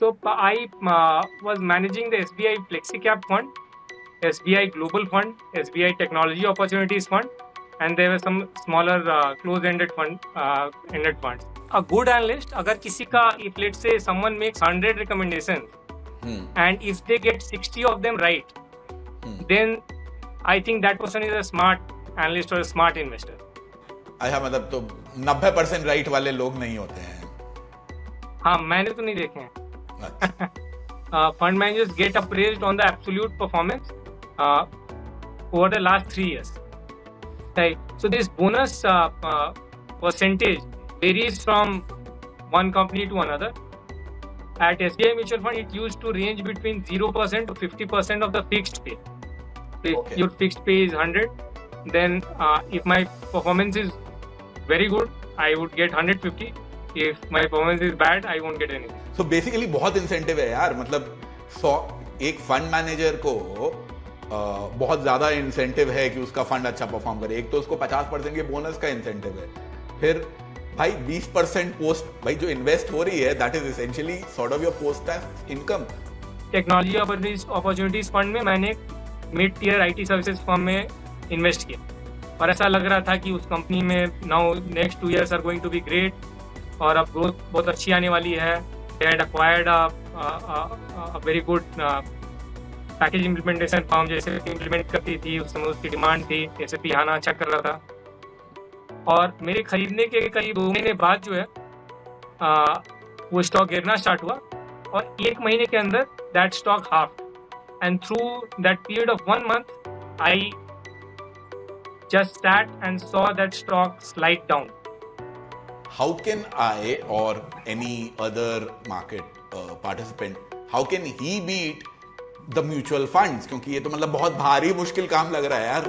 So I was managing the SBI Flexi Cap Fund, SBI Global Fund, SBI Technology Opportunities Fund, and there were some smaller close-ended ended funds. A good analyst, अगर किसी का, if let's say someone makes 100 recommendations, and if they get 60 of them right, then I think that person is a smart analyst or a smart investor. अच्छा, मतलब तो 90% right वाले लोग नहीं होते हैं. हाँ, मैंने तो नहीं देखे हैं. Fund managers get appraised on the absolute performance over the last 3 years. Right. So this bonus percentage varies from one company to another. At SBI Mutual Fund, it used to range between 0% to 50% of the fixed pay. If your fixed pay is 100, then if my performance is very good, I would get 150. If my performance is bad, I won't get anything. So basically बहुत incentive है यार. मतलब एक fund manager को बहुत ज़्यादा incentive है कि उसका फंड अच्छा परफॉर्म करे. एक तो उसको 50% के बोनस का इंसेंटिव है. फिर भाई 20% पोस्ट, भाई जो इन्वेस्ट हो रही है, that is essentially sort of your post tax income. Technology opportunities fund में मैंने mid tier IT services firm में इन्वेस्ट किया और ऐसा लग रहा था कि उस कंपनी में now next 2 years are going to be great और अब ग्रोथ बहुत अच्छी आने वाली है. They had acquired a very good package implementation firm जैसे इम्प्लीमेंट करती थी. उस समय उसकी डिमांड थी. एसएपी आना अच्छा कर रहा था और मेरे खरीदने के करीब 2 महीने बाद जो है वो स्टॉक गिरना स्टार्ट हुआ और 1 महीने के अंदर that stock half. And through that period of 1 month, I just sat and saw that stock slide down. How can I or any other market participant, how can he beat the mutual funds? क्योंकि ये तो मतलब बहुत भारी मुश्किल काम लग रहा है यार.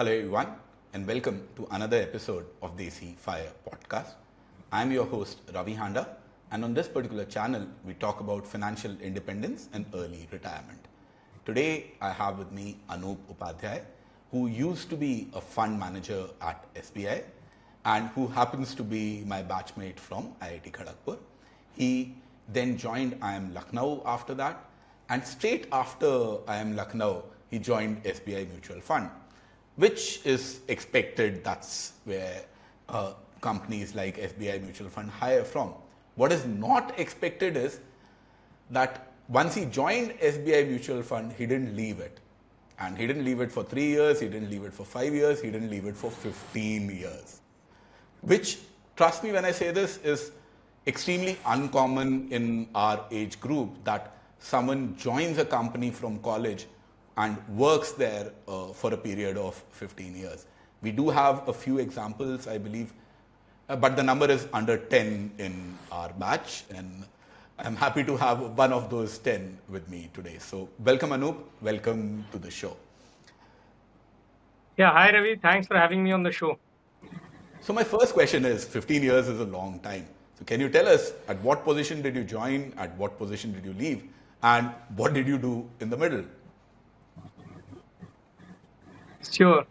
Hello everyone and welcome to another episode of Desi Fire podcast. I'm your host Ravi Handa, and on this particular channel we talk about financial independence and early retirement. Today I have with me Anup Upadhyay, who used to be a fund manager at SBI and who happens to be my batchmate from IIT Kharagpur. He then joined IIM Lucknow after that, and straight after IIM Lucknow he joined SBI Mutual Fund, which is expected. That's where companies like SBI Mutual Fund hire from. What is not expected is that once he joined SBI Mutual Fund, he didn't leave it. And he didn't leave it for 3 years, he didn't leave it for 5 years, he didn't leave it for 15 years. Which, trust me when I say this, is extremely uncommon in our age group, that someone joins a company from college and works there for a period of 15 years. We do have a few examples, I believe, but the number is under 10 in our batch, and I'm happy to have one of those 10 with me today. So welcome Anup, welcome to the show. Yeah, hi Ravi, thanks for having me on the show. So my first question is, 15 years is a long time. So can you tell us at what position did you join, at what position did you leave, and what did you do in the middle? Sure.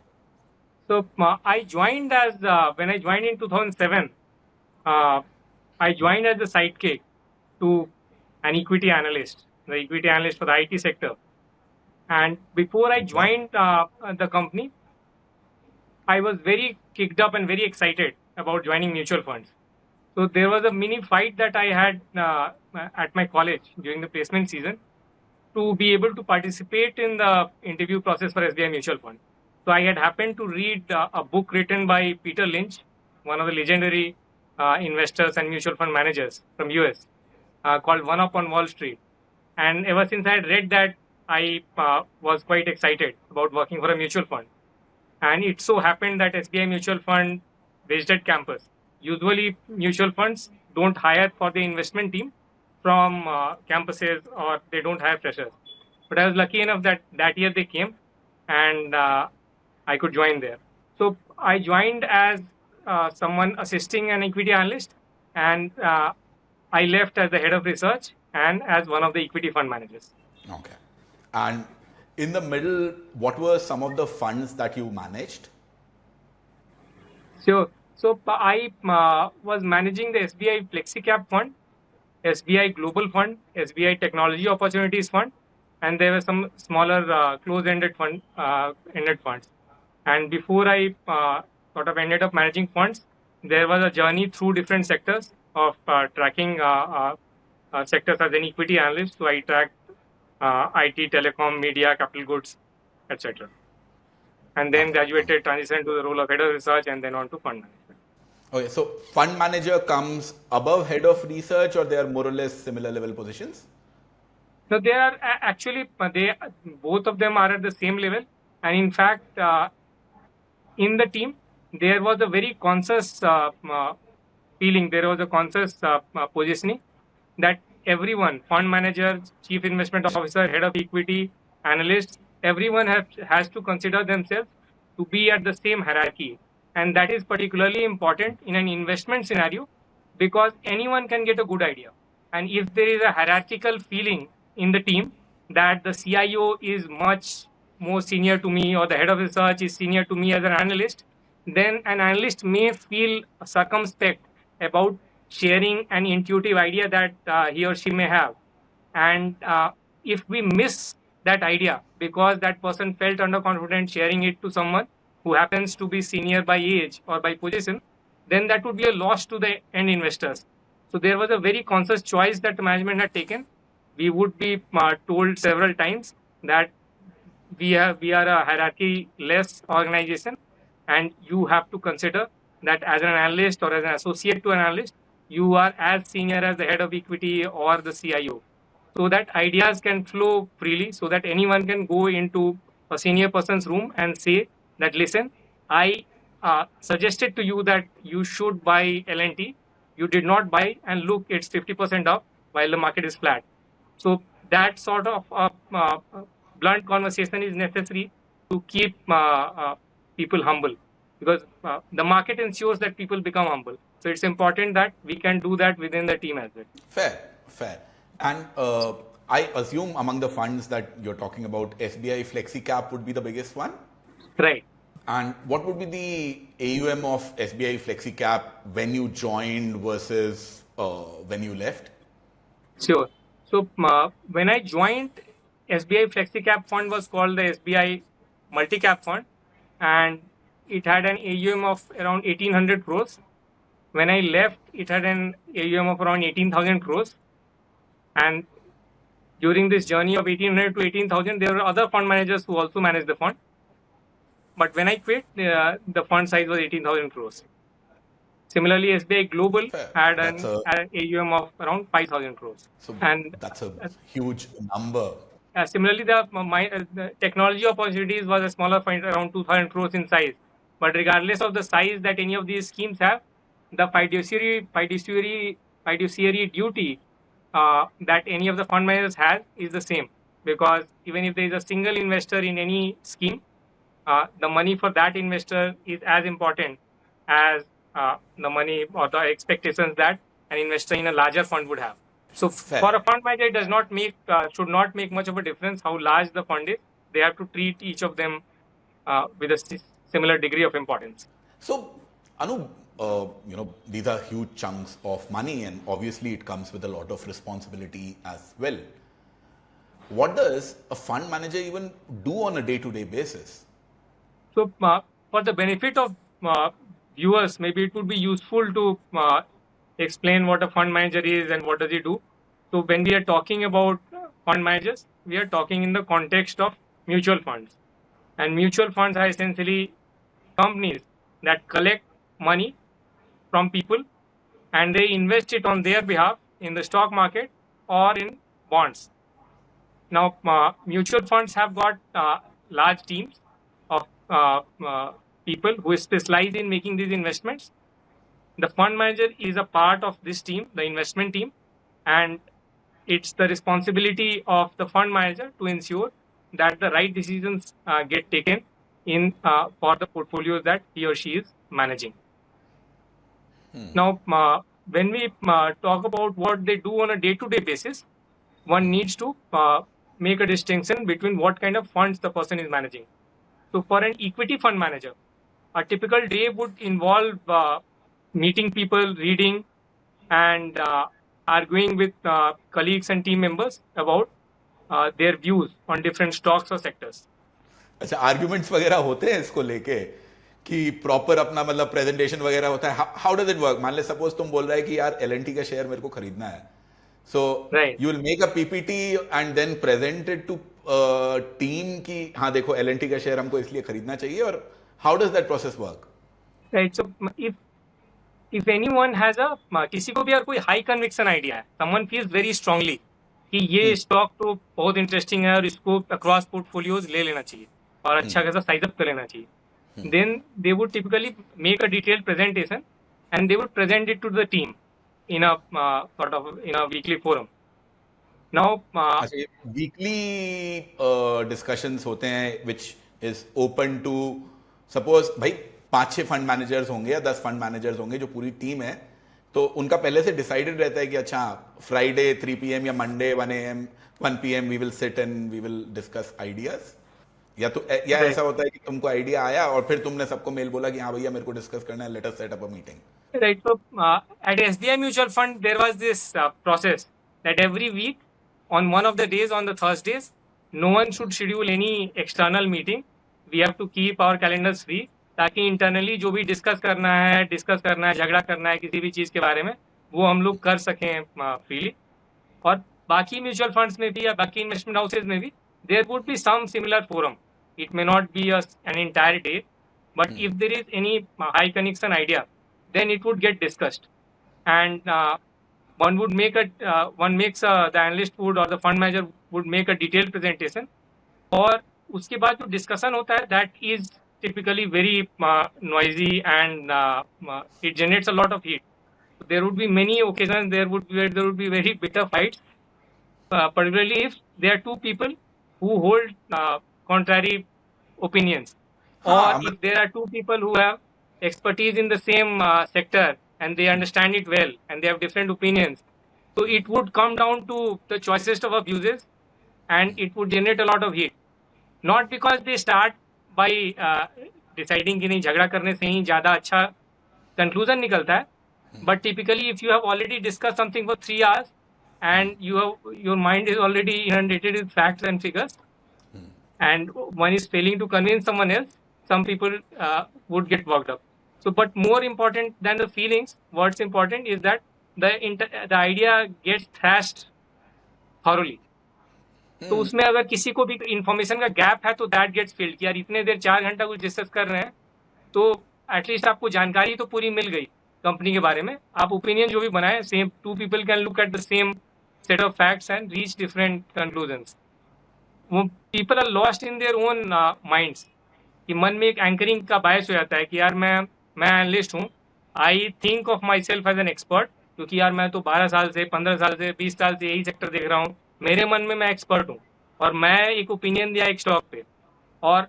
So I joined as when I joined in 2007, I joined as the sidekick to an equity analyst, the equity analyst for the IT sector. And before I joined the company, I was very kicked up and very excited about joining mutual funds. So there was a mini fight that I had at my college during the placement season to be able to participate in the interview process for SBI Mutual Fund. So I had happened to read a book written by Peter Lynch, one of the legendary investors and mutual fund managers from US, called One Up on Wall Street. And ever since I had read that, I was quite excited about working for a mutual fund. And it so happened that SBI Mutual Fund visited campus. Usually mutual funds don't hire for the investment team from campuses, or they don't hire freshers. But I was lucky enough that year they came, and I could join there. So I joined as someone assisting an equity analyst, and I left as the head of research and as one of the equity fund managers. Okay. And in the middle, what were some of the funds that you managed? So So I was managing the SBI FlexiCap Fund, SBI Global Fund, SBI Technology Opportunities Fund, and there were some smaller closed-ended ended funds. And before I sort of ended up managing funds, there was a journey through different sectors of tracking sectors as an equity analyst. So I tracked IT, telecom, media, capital goods, etc. And then graduated, transitioned to the role of head of research, and then on to fund management. Okay, so fund manager comes above head of research, or they are more or less similar level positions? So they are actually they both of them are at the same level, and in fact, in the team there was a very conscious feeling. There was a conscious positioning that everyone, fund manager, chief investment officer, head of equity, analysts, everyone has to consider themselves to be at the same hierarchy, and that is particularly important in an investment scenario because anyone can get a good idea, and if there is a hierarchical feeling in the team that the CIO is much more senior to me or the head of research is senior to me as an analyst, then an analyst may feel circumspect about sharing an intuitive idea that he or she may have. And if we miss that idea because that person felt underconfident sharing it to someone who happens to be senior by age or by position, then that would be a loss to the end investors. So there was a very conscious choice that the management had taken. We would be told several times that we are a hierarchy less organization, and you have to consider that as an analyst or as an associate to an analyst, you are as senior as the head of equity or the CIO, so that ideas can flow freely, so that anyone can go into a senior person's room and say that, listen, I suggested to you that you should buy LNT. You did not buy, and look, it's 50% up while the market is flat. So that sort of blunt conversation is necessary to keep people humble, because the market ensures that people become humble. So it's important that we can do that within the team as well. Fair, fair. And I assume among the funds that you're talking about, SBI FlexiCap would be the biggest one. Right. And what would be the AUM of SBI FlexiCap when you joined versus when you left? Sure. So when I joined, SBI FlexiCap Fund was called the SBI Multi-Cap Fund, and it had an AUM of around 1,800 crores. When I left, it had an AUM of around 18,000 crores. And during this journey of 1,800 to 18,000, there were other fund managers who also managed the fund. But when I quit, the fund size was 18,000 crores. Similarly, SBI Global had an AUM of around 5,000 crores. So and that's a huge number. Similarly, the technology opportunities was a smaller fund, around 2,000 crores in size. But regardless of the size that any of these schemes have, the fiduciary duty that any of the fund managers has is the same. Because even if there is a single investor in any scheme, the money for that investor is as important as the money or the expectations that an investor in a larger fund would have. So for a fund manager, it does not make should not make much of a difference how large the fund is. They have to treat each of them with a similar degree of importance. So, Anu, these are huge chunks of money, and obviously it comes with a lot of responsibility as well. What does a fund manager even do on a day-to-day basis? So, for the benefit of viewers, maybe it would be useful to explain what a fund manager is and what does he do. So, when we are talking about fund managers, we are talking in the context of mutual funds. And mutual funds are essentially companies that collect money from people and they invest it on their behalf in the stock market or in bonds. Now, mutual funds have got large teams of people who specialize in making these investments. The fund manager is a part of this team, the investment team, and it's the responsibility of the fund manager to ensure that the right decisions get taken in for the portfolios that he or she is managing. Now, when we talk about what they do on a day-to-day basis, one needs to make a distinction between what kind of funds the person is managing. So for an equity fund manager, a typical day would involve meeting people, reading, and arguing with colleagues and team members about their views on different stocks or sectors. अच्छा, arguments वगैरह होते हैं इसको लेके कि proper अपना मतलब presentation वगैरह होता है? How does it work? मान ले सपोज तुम बोल रहे है कि यार एलएनटी का शेयर मेरे को खरीदना है, so Right. You will make a PPT and then present it to team की हाँ देखो एलएनटी का शेयर हमको इसलिए खरीदना चाहिए, और how does that process work? Right. So if anyone has a किसी को भी अगर कोई हाई कन्विक्शन आइडिया है, someone feels very strongly कि ये स्टॉक तो बहुत इंटरेस्टिंग है और इसको अक्रॉस पोर्टफोलियोज ले लेना चाहिए और अच्छा खासा साइज अप कर लेना चाहिए, then they would typically make a detailed presentation and they would present it to the team in a sort of in a weekly forum. Now अच्छा, वीकली डिस्कशंस होते हैं which is open to, suppose भाई 5-6 fund managers होंगे या 10 fund managers होंगे जो पूरी team है, तो उनका पहले से डिसाइडेड रहता है कि अच्छा फ्राइडे 3 PM या Monday 1 PM we will sit and we will discuss ideas, या ऐसा होता है कि तुमको आइडिया आया और फिर तुमने सबको मेल बोला कि हाँ भैया मेरे को डिस्कस करना है, let us set up a meeting? right, so at SBI Mutual Fund there was this process that every week on one of the days, on the Thursdays, no one should schedule any external meeting. We have to keep our calendars free ताकि internally जो भी discuss करना है, झगड़ा करना है किसी भी चीज़ के बारे में, वो हम लोग कर सकें फ्रीली. और बाकी म्यूचुअल फंड्स में भी या बाकी इन्वेस्टमेंट हाउसेज में भी there would be some similar forum. It may not be an entire day, but if there is any high connection idea, then it would get discussed, and one makes the analyst would or the fund manager would make a detailed presentation, और उसके बाद जो discussion होता है that is typically very noisy and it generates a lot of heat. So there would be many occasions there would be very bitter fights, particularly if there are two people who hold contrary opinions, or if there are two people who have expertise in the same sector and they understand it well and they have different opinions. So it would come down to the choicest of abuses and it would generate a lot of heat. Not because they start by deciding कि नहीं झगड़ा करने से ही ज़्यादा अच्छा conclusion निकलता है, but typically if you have already discussed something for 3 hours and your mind is already inundated with facts and figures, and one is failing to convince someone else, some people would get worked up. So, but more important than the feelings, what's important is that the idea gets thrashed thoroughly. तो उसमें अगर किसी को भी information का gap है तो that gets field कि यार इतने देर 4 घंटा कुछ डिस्कस कर रहे हैं, तो एटलीस्ट आपको जानकारी तो पूरी मिल गई कंपनी के बारे में. आप ओपिनियन जो भी बनाए, same two people can look at the same set of facts and reach different conclusions. वो people are lost in their own minds कि मन में एक एंकरिंग का बायस हो जाता है कि यार मैं एनालिस्ट हूँ, I think of myself as an expert, क्योंकि यार मैं तो 12 साल से 15 साल से 20 साल से यही सेक्टर देख रहा हूँ, मेरे मन में मैं एक्सपर्ट हूँ और मैं एक ओपिनियन दिया एक स्टॉक पे और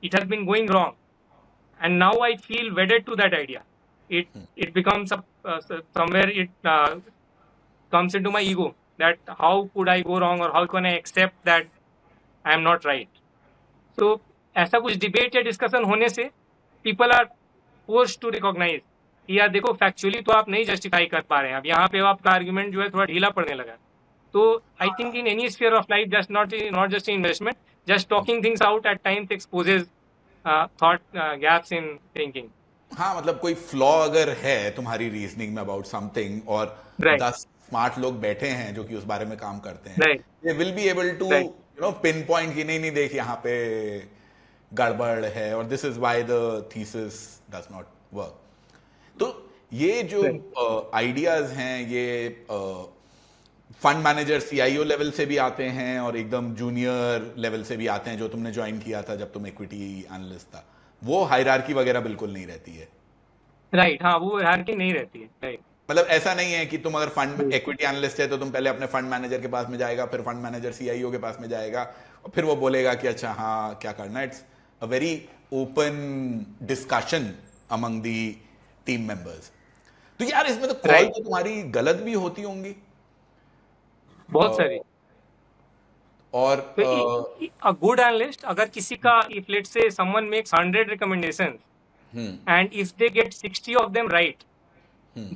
it has been going wrong and now I feel wedded to that idea. It becomes somewhere it comes into my ego that how could I go wrong और how can I accept that I am not right. So ऐसा कुछ debate या discussion होने से people are forced to recognize कि यार देखो factually तो आप नहीं जस्टिफाई कर पा रहे हैं, अब यहाँ पे आपका आर्ग्यूमेंट जो है थोड़ा ढीला पड़ने लगा. तो I think in any sphere of life, just not just investment, just talking things out at times exposes thought gaps in thinking. हाँ, मतलब कोई फ्लॉ अगर है तुम्हारी रीजनिंग में अबाउट समथिंग और 10 स्मार्ट लोग बैठे हैं जो कि उस बारे में काम करते हैं, they will be able to pinpoint कि नहीं देख यहाँ पे गड़बड़ है और this is why the thesis does not work. तो ये जो आइडियाज हैं ये फंड मैनेजर CIO लेवल से भी आते हैं और एकदम जूनियर लेवल से भी आते हैं. जो तुमने ज्वाइन किया था जब तुम इक्विटी एनालिस्ट था, वो हायरार्की वगैरह बिल्कुल नहीं रहती है. राइट, हाँ, वो हायरार्की नहीं रहती है. राइट, मतलब ऐसा नहीं है कि तुम अगर फंड इक्विटी एनालिस्ट है तो तुम पहले अपने फंड मैनेजर के पास में जाएगा, फिर फंड मैनेजर CIO के पास में जाएगा और फिर वो बोलेगा कि अच्छा हाँ क्या करना. It's a very open discussion among the team members. तो यार इसमें तो कॉल तो तुम्हारी गलत भी होती होंगी बहुत सारी. और अ गुड एनालिस्ट, अगर किसी का, if let's say someone makes 100 recommendations and if they get 60 of them right,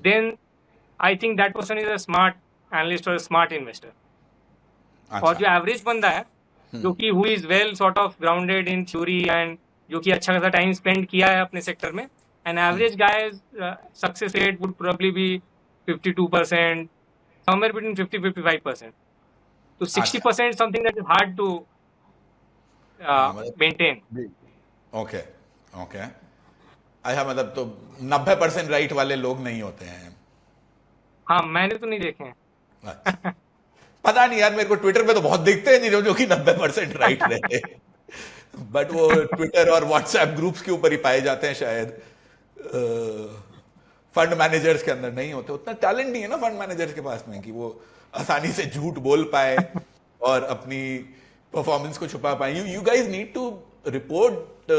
then I think that person is a smart analyst or a smart investor. और अच्छा जो एवरेज बंदा है जो कि who is well sort of grounded in theory and जो कि अच्छा खासा टाइम स्पेंड किया है अपने सेक्टर में, an average guy success rate would probably be 52%, somewhere between 50-55%. So 60% is something that is hard to maintain. Okay okay. अच्छा मतलब तो 90% राइट वाले लोग नहीं होते हैं। हाँ, मैंने तो नहीं देखे हैं। अच्छा। पता नहीं यार, मेरे को ट्विटर पे तो बहुत दिखते हैं जो कि 90% राइट रहते हैं, बट वो ट्विटर और व्हाट्सएप ग्रुप्स के ऊपर ही पाए जाते हैं शायद। फंड मैनेजर्स के अंदर नहीं होते, उतना टैलेंट नहीं है ना फंड मैनेजर्स के पास में कि वो आसानी से झूठ बोल पाए और अपनी परफॉर्मेंस को छुपा पाए। You guys need to report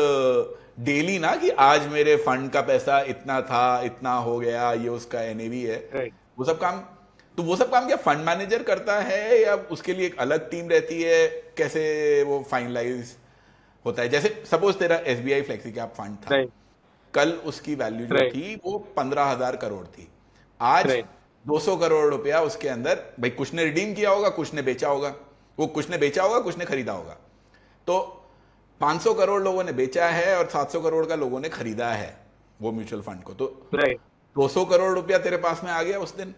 daily ना कि आज मेरे फंड का पैसा इतना था, इतना हो गया, ये उसका एनएवी है। Right. वो सब काम क्या फंड मैनेजर करता है या उसके लिए एक अलग टीम रहती है? कैसे वो फाइनलाइज होता है? जैसे सपोज तेरा एसबीआई फ्लेक्सी कैप फंड था, Right. कल उसकी वैल्यू जो Right. थी वो 15,000 करोड़ थी, आज Right. 200 करोड़ रुपया उसके अंदर, भाई कुछ ने रिडीम किया होगा, कुछ ने बेचा होगा, कुछ ने खरीदा होगा, तो 500 करोड़ लोगों ने बेचा है और 700 करोड़ का लोगों ने खरीदा है वो म्यूचुअल फंड को, तो Right. 200 करोड़ रुपया तेरे पास में आ गया उस दिन।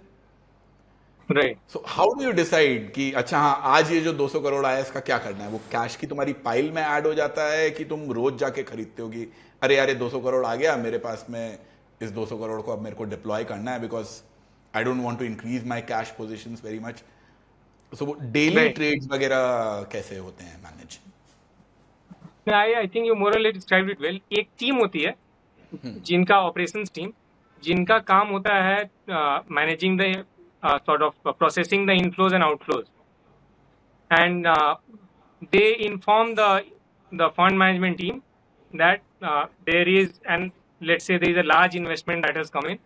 Right. So how do you decide कि अच्छा हाँ आज ये जो 200 करोड़ आया इसका क्या करना है? वो कैश की तुम्हारी पाइल में ऐड हो जाता है कि तुम रोज जाके खरीदते हो कि अरे यार ये 200 करोड़ आ गया मेरे पास में, इस 200 करोड़ को अब मेरे को डिप्लॉय करना है because I don't want to increase my cash positions very much. So वो डेली Right. ट्रेड्स वगैरह कैसे होते हैं manage? I think you more or less described it well. एक टीम होती है जिनका ऑपरेशंस टीम, जिनका काम होता है managing the sort of processing the inflows and outflows, and they inform the fund management team that there is, and let's say there is a large investment that has come in,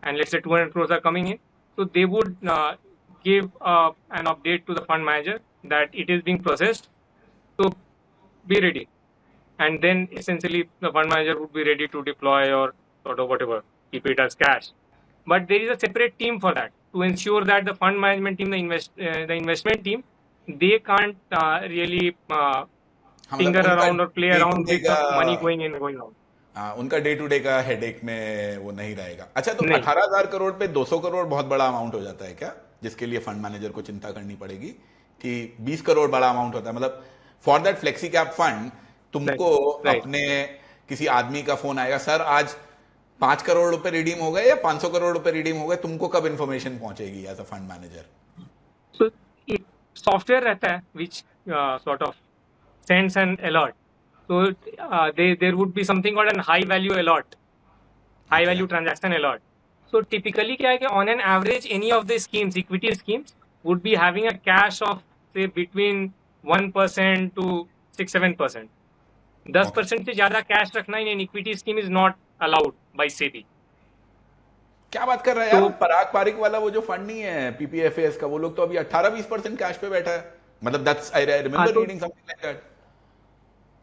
and let's say 200 crores are coming in, so they would give an update to the fund manager that it is being processed, so be ready, and then essentially the fund manager would be ready to deploy or sort of whatever, keep it as cash. But there is a separate team for that to ensure that the fund management team, the investment team, they can't really finger around or play around with the money going in and going out. उनका day to day का headache में वो नहीं रहेगा। अच्छा तो नहीं। 18,000 करोड़ पे 200 करोड़ बहुत बड़ा अमाउंट हो जाता है क्या, जिसके लिए फंड मैनेजर को चिंता करनी पड़ेगी कि 20 करोड़ बड़ा अमाउंट होता है? मतलब for that flexi cap fund तुमको Right. अपने किसी आदमी का फोन आएगा, सर आज 5 करोड़ रुपए रिडीम हो गए या 500 करोड़ रुपए रिडीम हो गए, तुमको कब इंफॉर्मेशन पहुंचेगी as a fund manager? So एक सॉफ्टवेयर रहता है which sort of sends an alert. So there would be something called a high value alert, high value transaction alert. So typically क्या है कि on an average any of the schemes, equity schemes, would be having a cash of say between 1% to 6-7%. 10% से ज्यादा cash रखना in equity scheme is not allowed by SEBI. क्या बात कर रहा है यार, पराग पारिक वाला वो जो फंड नहीं है पीपीएफएस का, वो लोग तो अभी 18-20% कैश पे बैठा है। मतलब that's I remember reading something like that.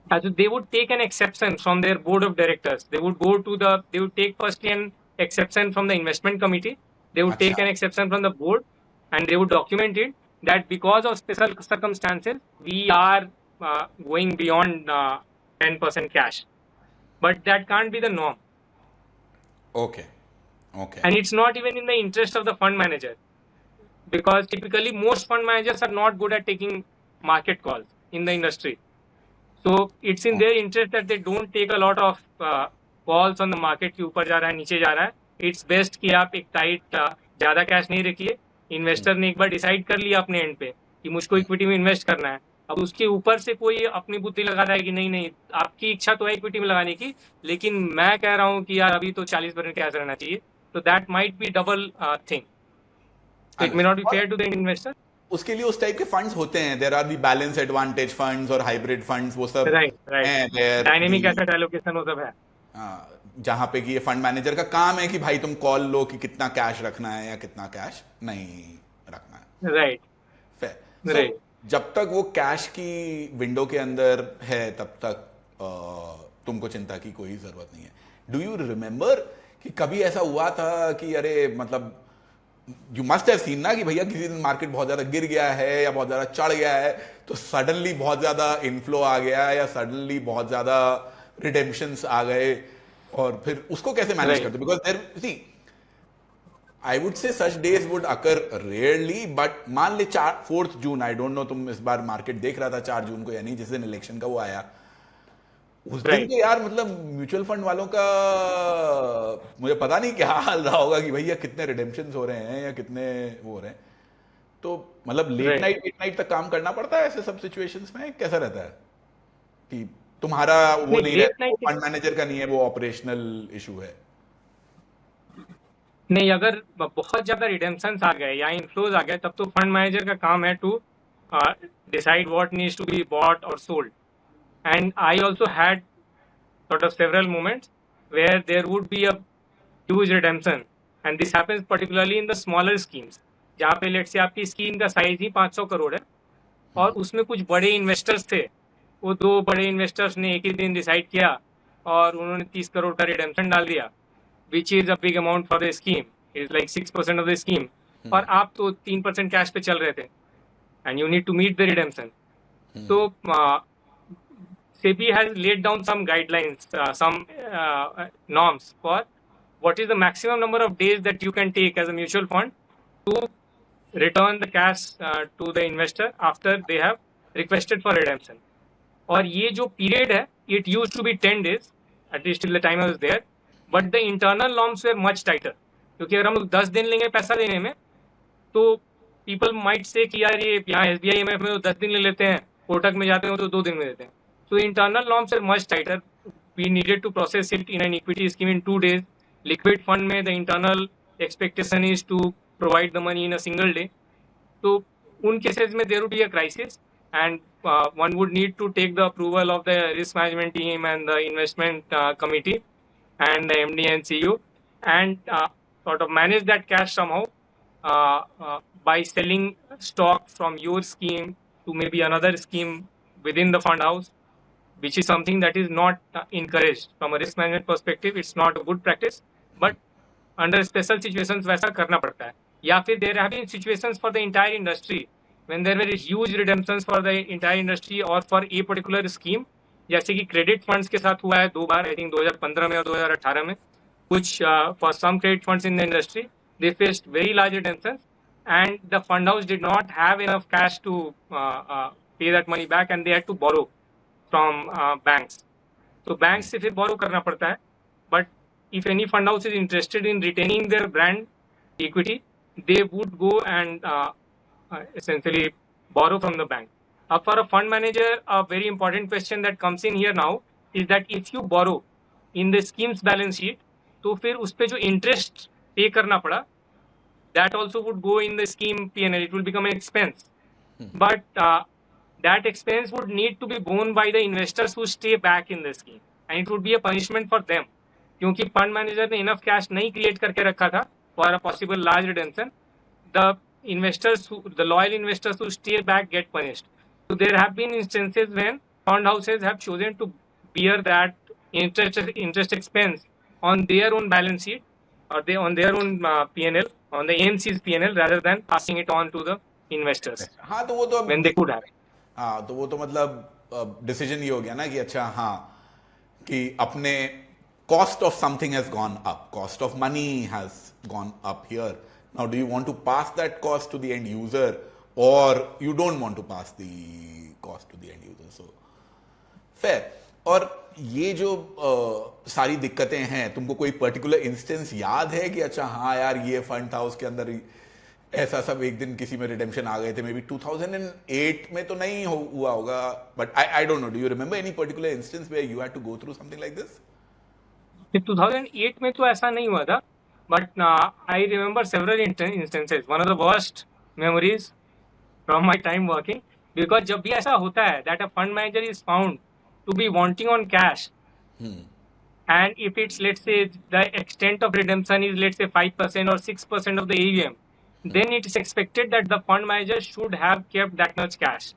So they would take an exception from their board of directors. They would take firstly an exception from the investment committee. They would take an exception from the board, and they would document it that because of special circumstances we are going beyond 10% cash. But that can't be the norm. Okay. And it's not even in the interest of the fund manager, because typically most fund managers are not good at taking market calls in the industry. So it's in their interest that they don't take a lot of calls on the market कि ऊपर जा रहा है नीचे जा रहा है. It's best कि आप एक टाइट ज़्यादा कैश नहीं रखिए. इन्वेस्टर ने एक बार डिसाइड कर लिया अपने एंड पे कि मुझको इक्विटी में इन्वेस्ट करना है, अब उसके ऊपर से कोई अपनी बुद्धि लगा रहा है कि नहीं आपकी इच्छा तो है इक्विटी में लगाने की, लेकिन मैं कह रहा हूँ कि यार अभी तो 40% कैश रहना चाहिए, तो that might be double thing. It may not be fair to the investor. उसके लिए उस टाइप के फंड्स होते हैं, there are the balance advantage funds और हाइब्रिड फंड्स, वो सब राइट. डायनेमिक एसेट एलोकेशन वो सब है, जहां पे कि ये फंड मैनेजर का काम है कि भाई तुम कॉल लो कि कितना कैश रखना है या कितना कैश नहीं रखना है. राइट. राइट. जब तक वो कैश की विंडो के अंदर है तब तक तुमको चिंता की कोई जरूरत नहीं है. डू यू रिमेम्बर कि कभी ऐसा हुआ था कि अरे मतलब यू मस्ट हैव सीन ना कि भैया किसी दिन मार्केट बहुत ज्यादा गिर गया है या बहुत ज्यादा चढ़ गया है तो सडनली बहुत ज्यादा इनफ्लो आ गया या सडनली बहुत ज्यादा रिडेम्पशंस आ गए और फिर उसको कैसे मैनेज Right. करते? Because there see I would say such days would occur rarely, but मान ले 4 जून, आई डोंट नो तुम इस बार मार्केट देख रहा था 4 जून को या नहीं, जिस दिन इलेक्शन का वो आया, उस दिन Right. तो यार मतलब म्यूचुअल फंड वालों का मुझे पता नहीं क्या हाल रहा होगा कि भैया कितने रिडेम्पशंस हो रहे हैं या कितने वो हो रहे हैं। तो मतलब Right. लेट नाइट तक काम करना पड़ता है ऐसे सब सिचुएशंस में, कैसा रहता है कि तुम्हारा वो नहीं, नहीं लेट रहता, वो नाइट फंड मैनेजर का नहीं है, वो ऑपरेशनल इशू है? नहीं, अगर बहुत ज्यादा रिडेम्पशंस आ गए या इनफ्लोज आ गए तब तो फंड मैनेजर का काम है to decide what needs to be bought और sold. And I also had sort of several moments where there would be a huge redemption, and this happens particularly in the smaller schemes जहाँ पे late से आपकी scheme का size ही 500 करोड़ है और उसमें कुछ बड़े इन्वेस्टर्स थे. वो 2 बड़े इन्वेस्टर्स ने एक ही दिन डिसाइड किया और उन्होंने 30 करोड़ का रिडेम्पशन डाल दिया, which is a big amount for the scheme, is like 6% of the scheme, और आप तो 3% कैश पे चल रहे थे and you need to meet the redemption. So SEBI has laid down some guidelines, some norms for what is the maximum number of days that you can take as a mutual fund to return the cash to the investor after they have requested for redemption. और ये जो period है, it used to be 10 days, at least till the time I was there, but the internal norms were much tighter. क्योंकि अगर हम लोग 10 दिन लेंगे पैसा देने में, तो people might say कि यार ये यहाँ SBI IMF में तो 10 दिन ले लेते हैं, कोटक में जाते हैं तो 2 दिन में देते हैं. So internal norms are much tighter. We needed to process it in an equity scheme in 2 days. Liquid fund में the internal expectation is to provide the money in a single day. So उन cases में there would be a crisis, and one would need to take the approval of the risk management team and the investment committee and the MD and CEO, and sort of manage that cash somehow by selling stock from your scheme to maybe another scheme within the fund house, which is something that is not encouraged from a risk management perspective. It's not a good practice, but under special situations वैसा करना पड़ता है. या फिर there have been situations for the entire industry when there were huge redemptions for the entire industry or for a particular scheme, जैसे कि credit funds के साथ हुआ है 2 बार, आई थिंक 2015 में और 2018 में. कुछ for some credit funds in the industry, they faced very large redemptions and the fund house did not have enough cash to pay that money back, and they had to borrow from banks. तो bank से फिर borrow करना पड़ता है. But if any fund house is interested in retaining their brand equity, they would go and essentially borrow from the bank. For a fund manager, a very important question that comes in here now is that if you borrow in the scheme's balance sheet, तो फिर उस पे जो interest pay करना पड़ा, that also would go in the scheme P&L. It will become an expense. But that expense would need to be borne by the investors who stay back in the scheme, and it would be a punishment for them. क्योंकि fund manager ने enough cash नहीं create करके रखा था for a possible large redemption, the loyal investors who stay back get punished. So there have been instances when fund houses have chosen to bear that interest expense on their own balance sheet, or on their own P&L, on the AMC's P&L, rather than passing it on to the investors हाँ तो वो तो when they could have. हाँ तो वो तो मतलब decision ये हो गया ना कि अच्छा हाँ कि अपने cost of something has gone up, cost of money has gone up here. Now do you want to pass that cost to the end user और you don't want to pass the cost to the end user? So fair. और ये जो सारी दिक्कतें हैं, तुमको कोई particular instance याद है कि अच्छा हाँ यार ये फंड था उसके अंदर ऐसा सब एक दिन किसी में रिडेम्पशन आ गए थे? मे बी 2008 में तो नहीं हुआ होगा, but I don't know. Do you remember any particular instance where you had to go through something like this? 2008 में तो ऐसा नहीं हुआ था, but I remember several instances. One of the worst memories from my time working, because जब भी ऐसा होता है that a fund manager is found to be wanting on cash, and if it's, let's say, the extent of redemption is, let's say, 5% or 6% of the AUM, then it is expected that the fund manager should have kept that much cash.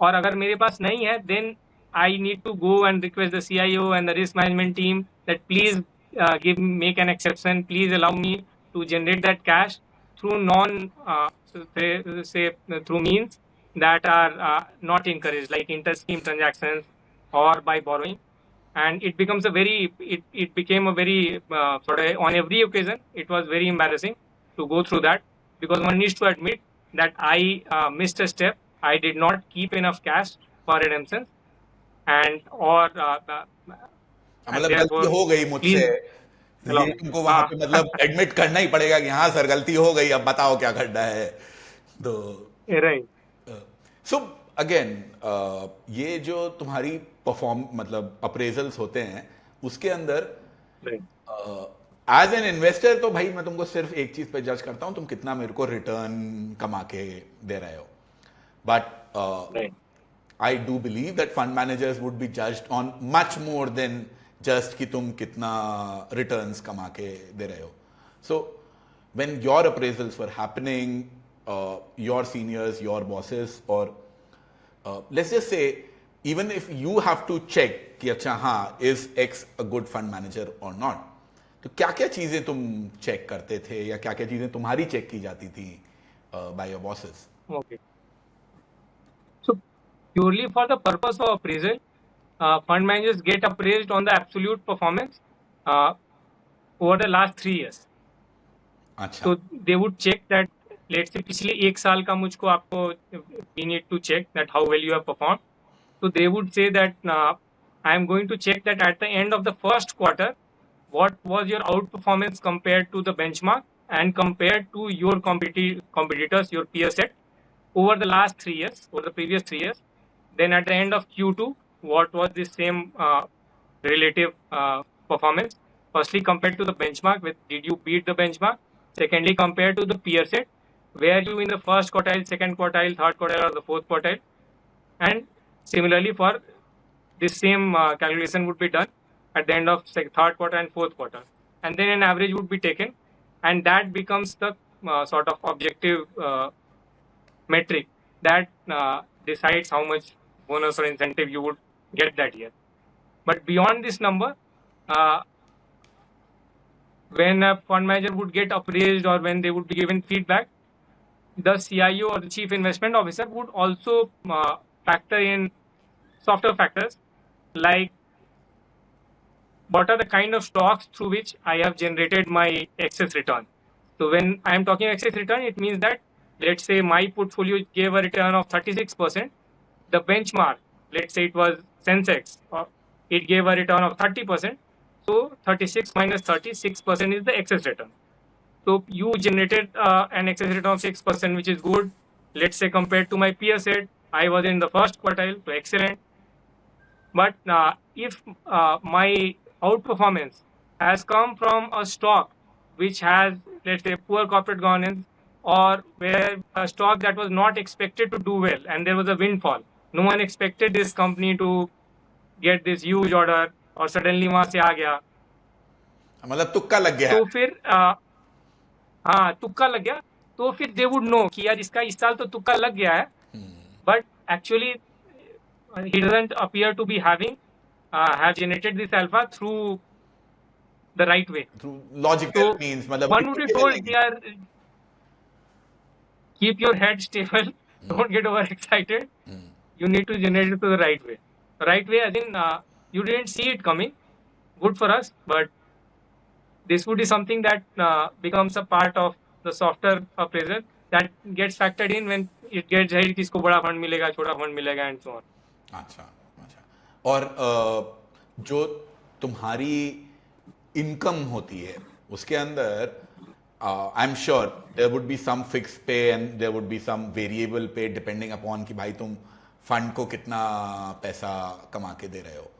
और अगर मेरे पास नहीं है, then I need to go and request the CIO and the risk management team that please make an exception. Please allow me to generate that cash through through means that are not encouraged, like inter-scheme transactions or by borrowing. And it becomes it became a very sort of, on every occasion it was very embarrassing to go through that, because one needs to admit that I missed a step. I did not keep enough cash for redemption, and or and मतलब गलती therefore हो गई मुझसे, please allow ये me. तुमको वहां पे मतलब एडमिट करना ही पड़ेगा कि हाँ सर गलती हो गई, अब बताओ क्या करना है। तो Right. सो अगेन ये जो तुम्हारी परफॉर्म मतलब अप्रेजल्स होते हैं उसके अंदर Right. एज एन इन्वेस्टर तो भाई मैं तुमको सिर्फ एक चीज पे जज करता हूं, तुम कितना मेरे को रिटर्न कमा के दे रहे हो। But Right. I do believe that fund managers would be judged on much more than just कि तुम कितना returns कमा के दे रहे हो। So when your appraisals were happening, your seniors, your bosses, or let's just say even if you have to check कि अच्छा हाँ is X a good fund manager or not, तो क्या क्या चीजें तुम चेक करते थे या क्या क्या चीजें तुम्हारी चेक की जाती थी by your bosses? Okay. So purely for the purpose of appraisal, fund managers get appraised on the absolute performance uh, over the last 3 years. अच्छा, So they would check that, let's say पिछले एक साल का मुझको आपको we need to check that how well you have performed. So they would say that I am going to check that at the end of the first quarter, what was your outperformance compared to the benchmark and compared to your competitors, your peer set, over the last 3 years, over the previous 3 years. Then at the end of Q2, what was the same relative performance? Firstly, compared to the benchmark, did you beat the benchmark? Secondly, compared to the peer set, were you in the first quartile, second quartile, third quartile, or the fourth quartile? And similarly, for this same calculation would be done at the end of third quarter and fourth quarter, and then an average would be taken, and that becomes the sort of objective metric that decides how much bonus or incentive you would get that year. But beyond this number, when a fund manager would get appraised or when they would be given feedback, the CIO or the chief investment officer would also factor in softer factors like what are the kind of stocks through which I have generated my excess return. So when I am talking excess return, it means that let's say my portfolio gave a return of 36%. The benchmark, let's say it was Sensex, it gave a return of 30%. So 36 minus 36% is the excess return. So you generated an excess return of 6%, which is good. Let's say compared to my peer set, I was in the first quartile, so excellent. But if my outperformance has come from a stock which has, let's say, poor corporate governance, or where a stock that was not expected to do well and there was a windfall, no one expected this company to get this huge order और suddenly वहां से आ गया, मतलब तुक्का लग गया तो है। फिर हाँ तुक्का लग गया, तो फिर दे वुड नो कि यार इसका इस साल तो तुक्का लग गया है, but actually he doesn't appear to be have generated this alpha through the right way. Through logical So means मतलब one would be told, yaar, keep your head stable, don't get overexcited. You need to generate it to the right way. The right way, as in you didn't see it coming. Good for us, but this would be something that becomes a part of the softer appraisal that gets factored in when it gets decided किसको बड़ा fund मिलेगा, छोटा fund मिलेगा, and so on. अच्छा अच्छा। और जो तुम्हारी इनकम होती है उसके अंदर I am sure there would be some fix pay and there would be some variable pay depending upon कि भाई तुम फंड को कितना पैसा कमा के दे रहे हो।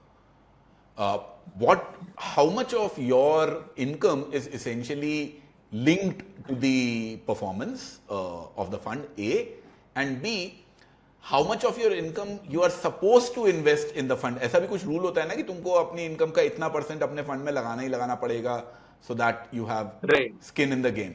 how much of your income is essentially linked to the performance of the fund, A, and B, how much of your income you are supposed to invest in the fund? ऐसा भी कुछ रूल होता है ना कि तुमको अपनी income का इतना % अपने फंड में लगाना ही लगाना पड़ेगा, so that you have skin in the game.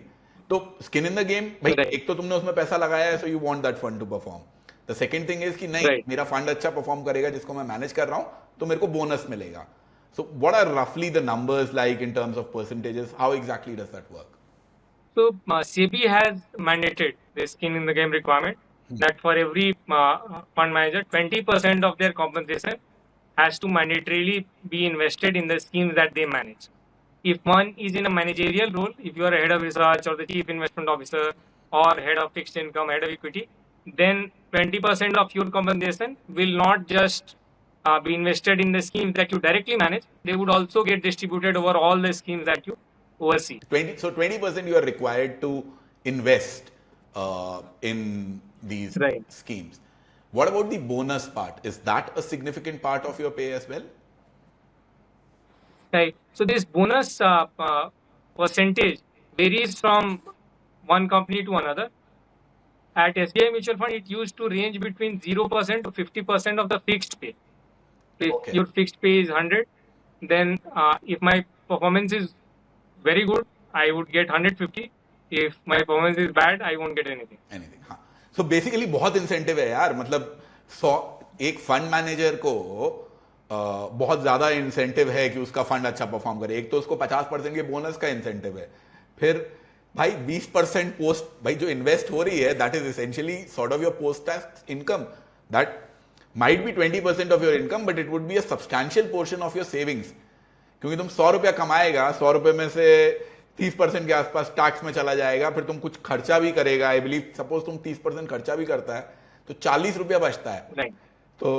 तो skin in the game भाई, एक तो तुमने उसमें पैसा लगाया है, so you want that fund to perform. The second thing is कि नहीं, मेरा फंड अच्छा परफॉर्म करेगा जिसको मैं मैनेज कर रहा हूं, तो मेरे को बोनस मिलेगा। So what are roughly the numbers like in terms of percentages? How exactly does that work? So SEBI has mandated this skin in the game requirement that for every fund manager, 20% of their compensation has to mandatorily be invested in the schemes that they manage. If one is in a managerial role, if you are a head of research or the chief investment officer or head of fixed income, head of equity, then 20% of your compensation will not just be invested in the schemes that you directly manage, they would also get distributed over all the schemes that you oversee. 20% you are required to invest in these Right. schemes. What about the bonus part? Is that a significant part of your pay as well? Right. So this bonus percentage varies from one company to another. At SBI Mutual Fund, it used to range between 0% to 50% of the fixed pay. If Okay. your fixed pay is 100, then if my performance is very good, I would get 150. If my performance is bad, I won't get anything. Anything हाँ so basically बहुत incentive है यार मतलब 100 एक fund manager को बहुत ज्यादा incentive है कि उसका फंड अच्छा परफॉर्म करे एक तो उसको 50% के बोनस का इंसेंटिव है फिर भाई 20% पोस्ट भाई जो इन्वेस्ट हो रही है that is essentially sort of your post tax income that might B 20% of your income but it would be a substantial portion of your savings क्योंकि तुम 100 रुपया कमाएगा 100 रुपए में से 30% के आसपास टैक्स में चला जाएगा फिर तुम कुछ खर्चा भी करेगा आई बिलीव सपोज तुम 30% खर्चा भी करता है तो 40 रुपया बचता है Right. तो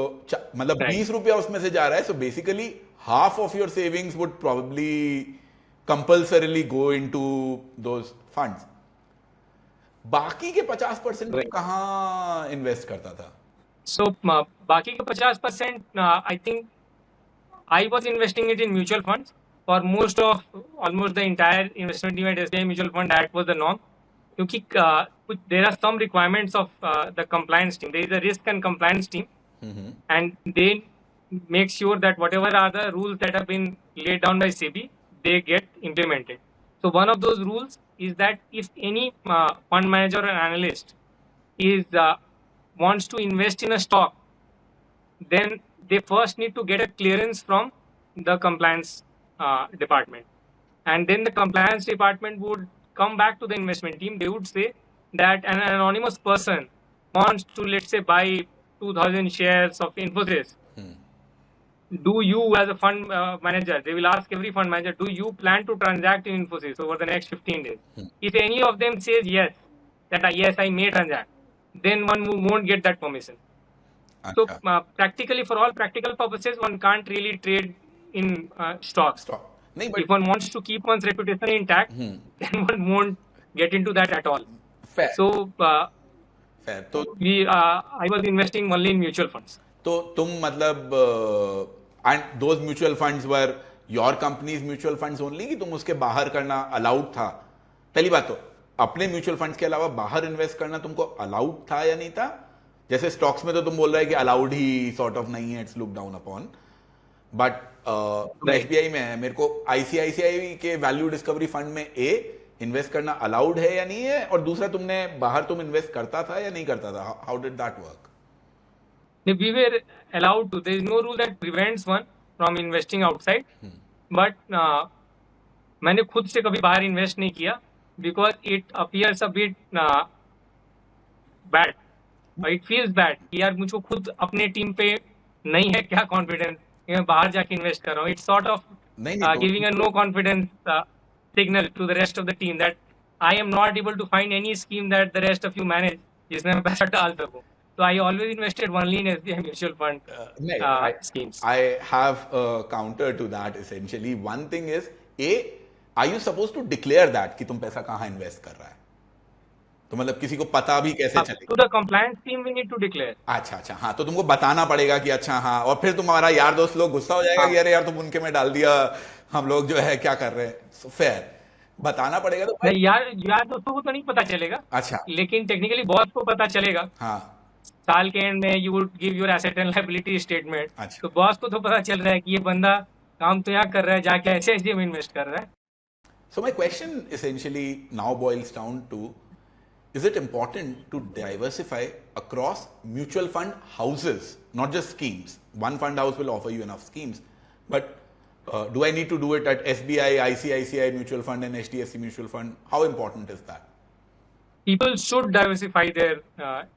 मतलब Right. 20 रुपया उसमें से जा रहा है so basically half of your savings would probably compulsorily go into those funds बाकी के 50% Right. कहाँ इन्वेस्ट करता था So बाकी का 50%, I think I was investing it in mutual funds. For most of almost the entire investment team at SBI Mutual Fund, that was the norm. क्योंकि there are some requirements of the compliance team. There is a risk and compliance team, and they make sure that whatever are the rules that have been laid down by SEBI, they get implemented. So one of those rules is that if any fund manager or analyst is wants to invest in a stock, then they first need to get a clearance from the compliance department. And then the compliance department would come back to the investment team. They would say that an anonymous person wants to, let's say, buy 2,000 shares of Infosys. Do you, as a fund manager, they will ask every fund manager, do you plan to transact in Infosys over the next 15 days? If any of them says yes, that yes, I may transact, then one won't get that permission. So practically, for all practical purposes, one can't really trade in stocks. नहीं If one wants to keep one's reputation intact, then one won't get into that at all. fair So fair तो I was investing only in mutual funds. तो तुम मतलब and those mutual funds were your companies mutual funds only कि तुम उसके बाहर करना allowed था पहली बात तो अपने म्यूचुअल फंड्स के अलावा बाहर इन्वेस्ट करना तुमको अलाउड था या नहीं था जैसे स्टॉक्स में तो तुम बोल रहे हैं कि अलाउड ही सॉर्ट ऑफ नहीं है it's look down upon but SBI में है मेरे को आईसीआईसीआई के वैल्यू डिस्कवरी फंड में इन्वेस्ट करना अलाउड है या नहीं है और दूसरा तुमने बाहर तुम इन्वेस्ट करता था या नहीं करता था how did that work We were allowed to. There is no rule that prevents one from investing outside. But मैंने खुद से कभी बाहर इन्वेस्ट नहीं किया because it appears a bit bad. It feels bad कि यार मुझको खुद अपने टीम पे नहीं है क्या कॉन्फिडेंस मैं बाहर जाके इन्वेस्ट कर रहा हूँ. It's sort of giving a no confidence signal to the rest of the team that I am not able to find any scheme that the rest of you manage जिसमें मैं पैसा डाल सकूँ. So I always invested only in SBI mutual fund schemes. I have a counter to that essentially. One thing is, are you supposed to declare that कि तुम पैसा कहाँ invest कर रहा है? तो मतलब किसी को पता भी कैसे चलेगा? To the compliance team we need to declare. अच्छा हाँ तो तुमको बताना पड़ेगा कि अच्छा हाँ और फिर तुम्हारा यार दोस्त लोग गुस्सा हो जाएगा कि अरे यार तुम उनके में डाल दिया हम लोग जो है क्या कर रहे हैं so fair बताना पड़ेगा तो नहीं यार दोस्तों को तो नहीं पता चलेगा अच्छा लेकिन टेक्निकली बॉस को पता चलेगा हाँ साल के एंड में you would give your asset and liability statement अच्छा। तो बॉस को तो पता चल रहा है कि ये बंदा काम तो यहाँ कर रहा है जाके ऐसे में इन्वेस्ट कर रहा है. So my question essentially now boils down to, is it important to diversify across mutual fund houses, not just schemes? One fund house will offer you enough schemes, but Do I need to do it at SBI, ICICI mutual fund and HDFC mutual fund? How important is that? People should diversify their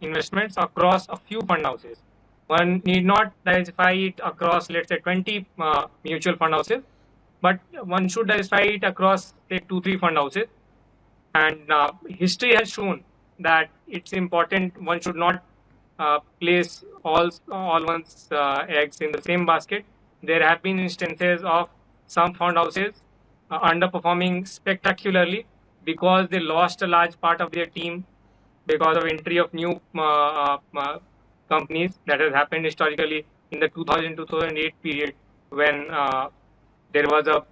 investments across a few fund houses. One need not diversify it across, let's say, 20 mutual fund houses, but one should diversify it across, say, 2-3 fund houses. And history has shown that it's important. One should not place all one's eggs in the same basket. There have been instances of some fund houses underperforming spectacularly because they lost a large part of their team because of entry of new companies. That has happened historically in the 2000-2008 period when there was a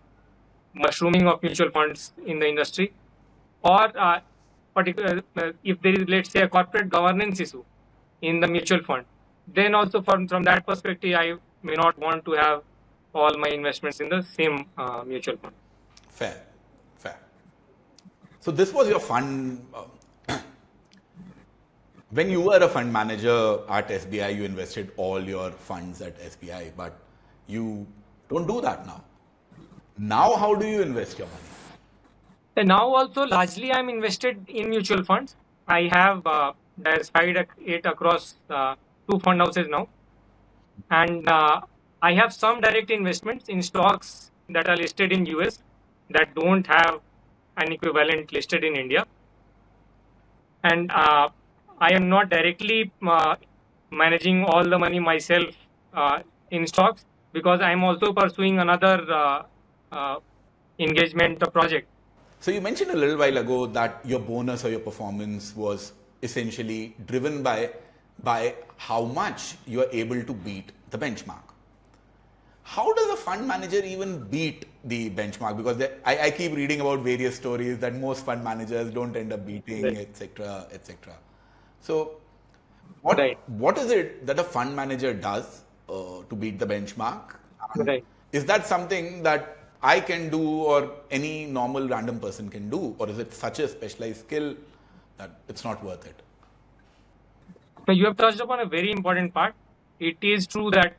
mushrooming of mutual funds in the industry, or if there is, let's say, a corporate governance issue in the mutual fund, then also from that perspective, I may not want to have all my investments in the same mutual fund. Fair. So this was your fund. When you were a fund manager at SBI, you invested all your funds at SBI, but you don't do that now. Now, how do you invest your money? And now also largely I'm invested in mutual funds. I have diversified it across 2 fund houses now, and I have some direct investments in stocks that are listed in US that don't have an equivalent listed in India, and I am not directly managing all the money myself in stocks, because I am also pursuing another engagement project. So you mentioned a little while ago that your bonus or your performance was essentially driven by how much you are able to beat the benchmark. How does a fund manager even beat the benchmark? Because I keep reading about various stories that most fund managers don't end up beating, Right. etc., etc. So what is it that a fund manager does to beat the benchmark? And Right. is that something that I can do or any normal random person can do? Or is it such a specialized skill that it's not worth it? So you have touched upon a very important part. It is true that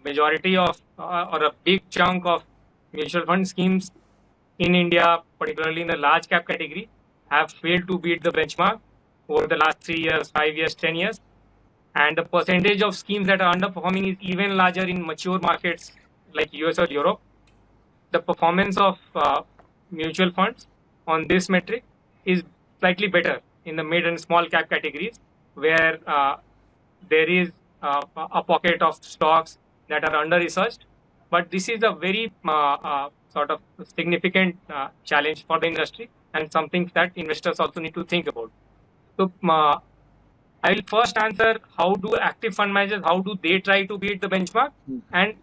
majority of or a big chunk of mutual fund schemes in India, particularly in the large cap category, have failed to beat the benchmark over the last 3 years, 5 years, 10 years. And the percentage of schemes that are underperforming is even larger in mature markets like US or Europe. The performance of mutual funds on this metric is slightly better in the mid and small cap categories, where there is a pocket of stocks that are under researched. But this is a very sort of significant challenge for the industry, and something that investors also need to think about. So I will first answer how do active fund managers, how do they try to beat the benchmark, and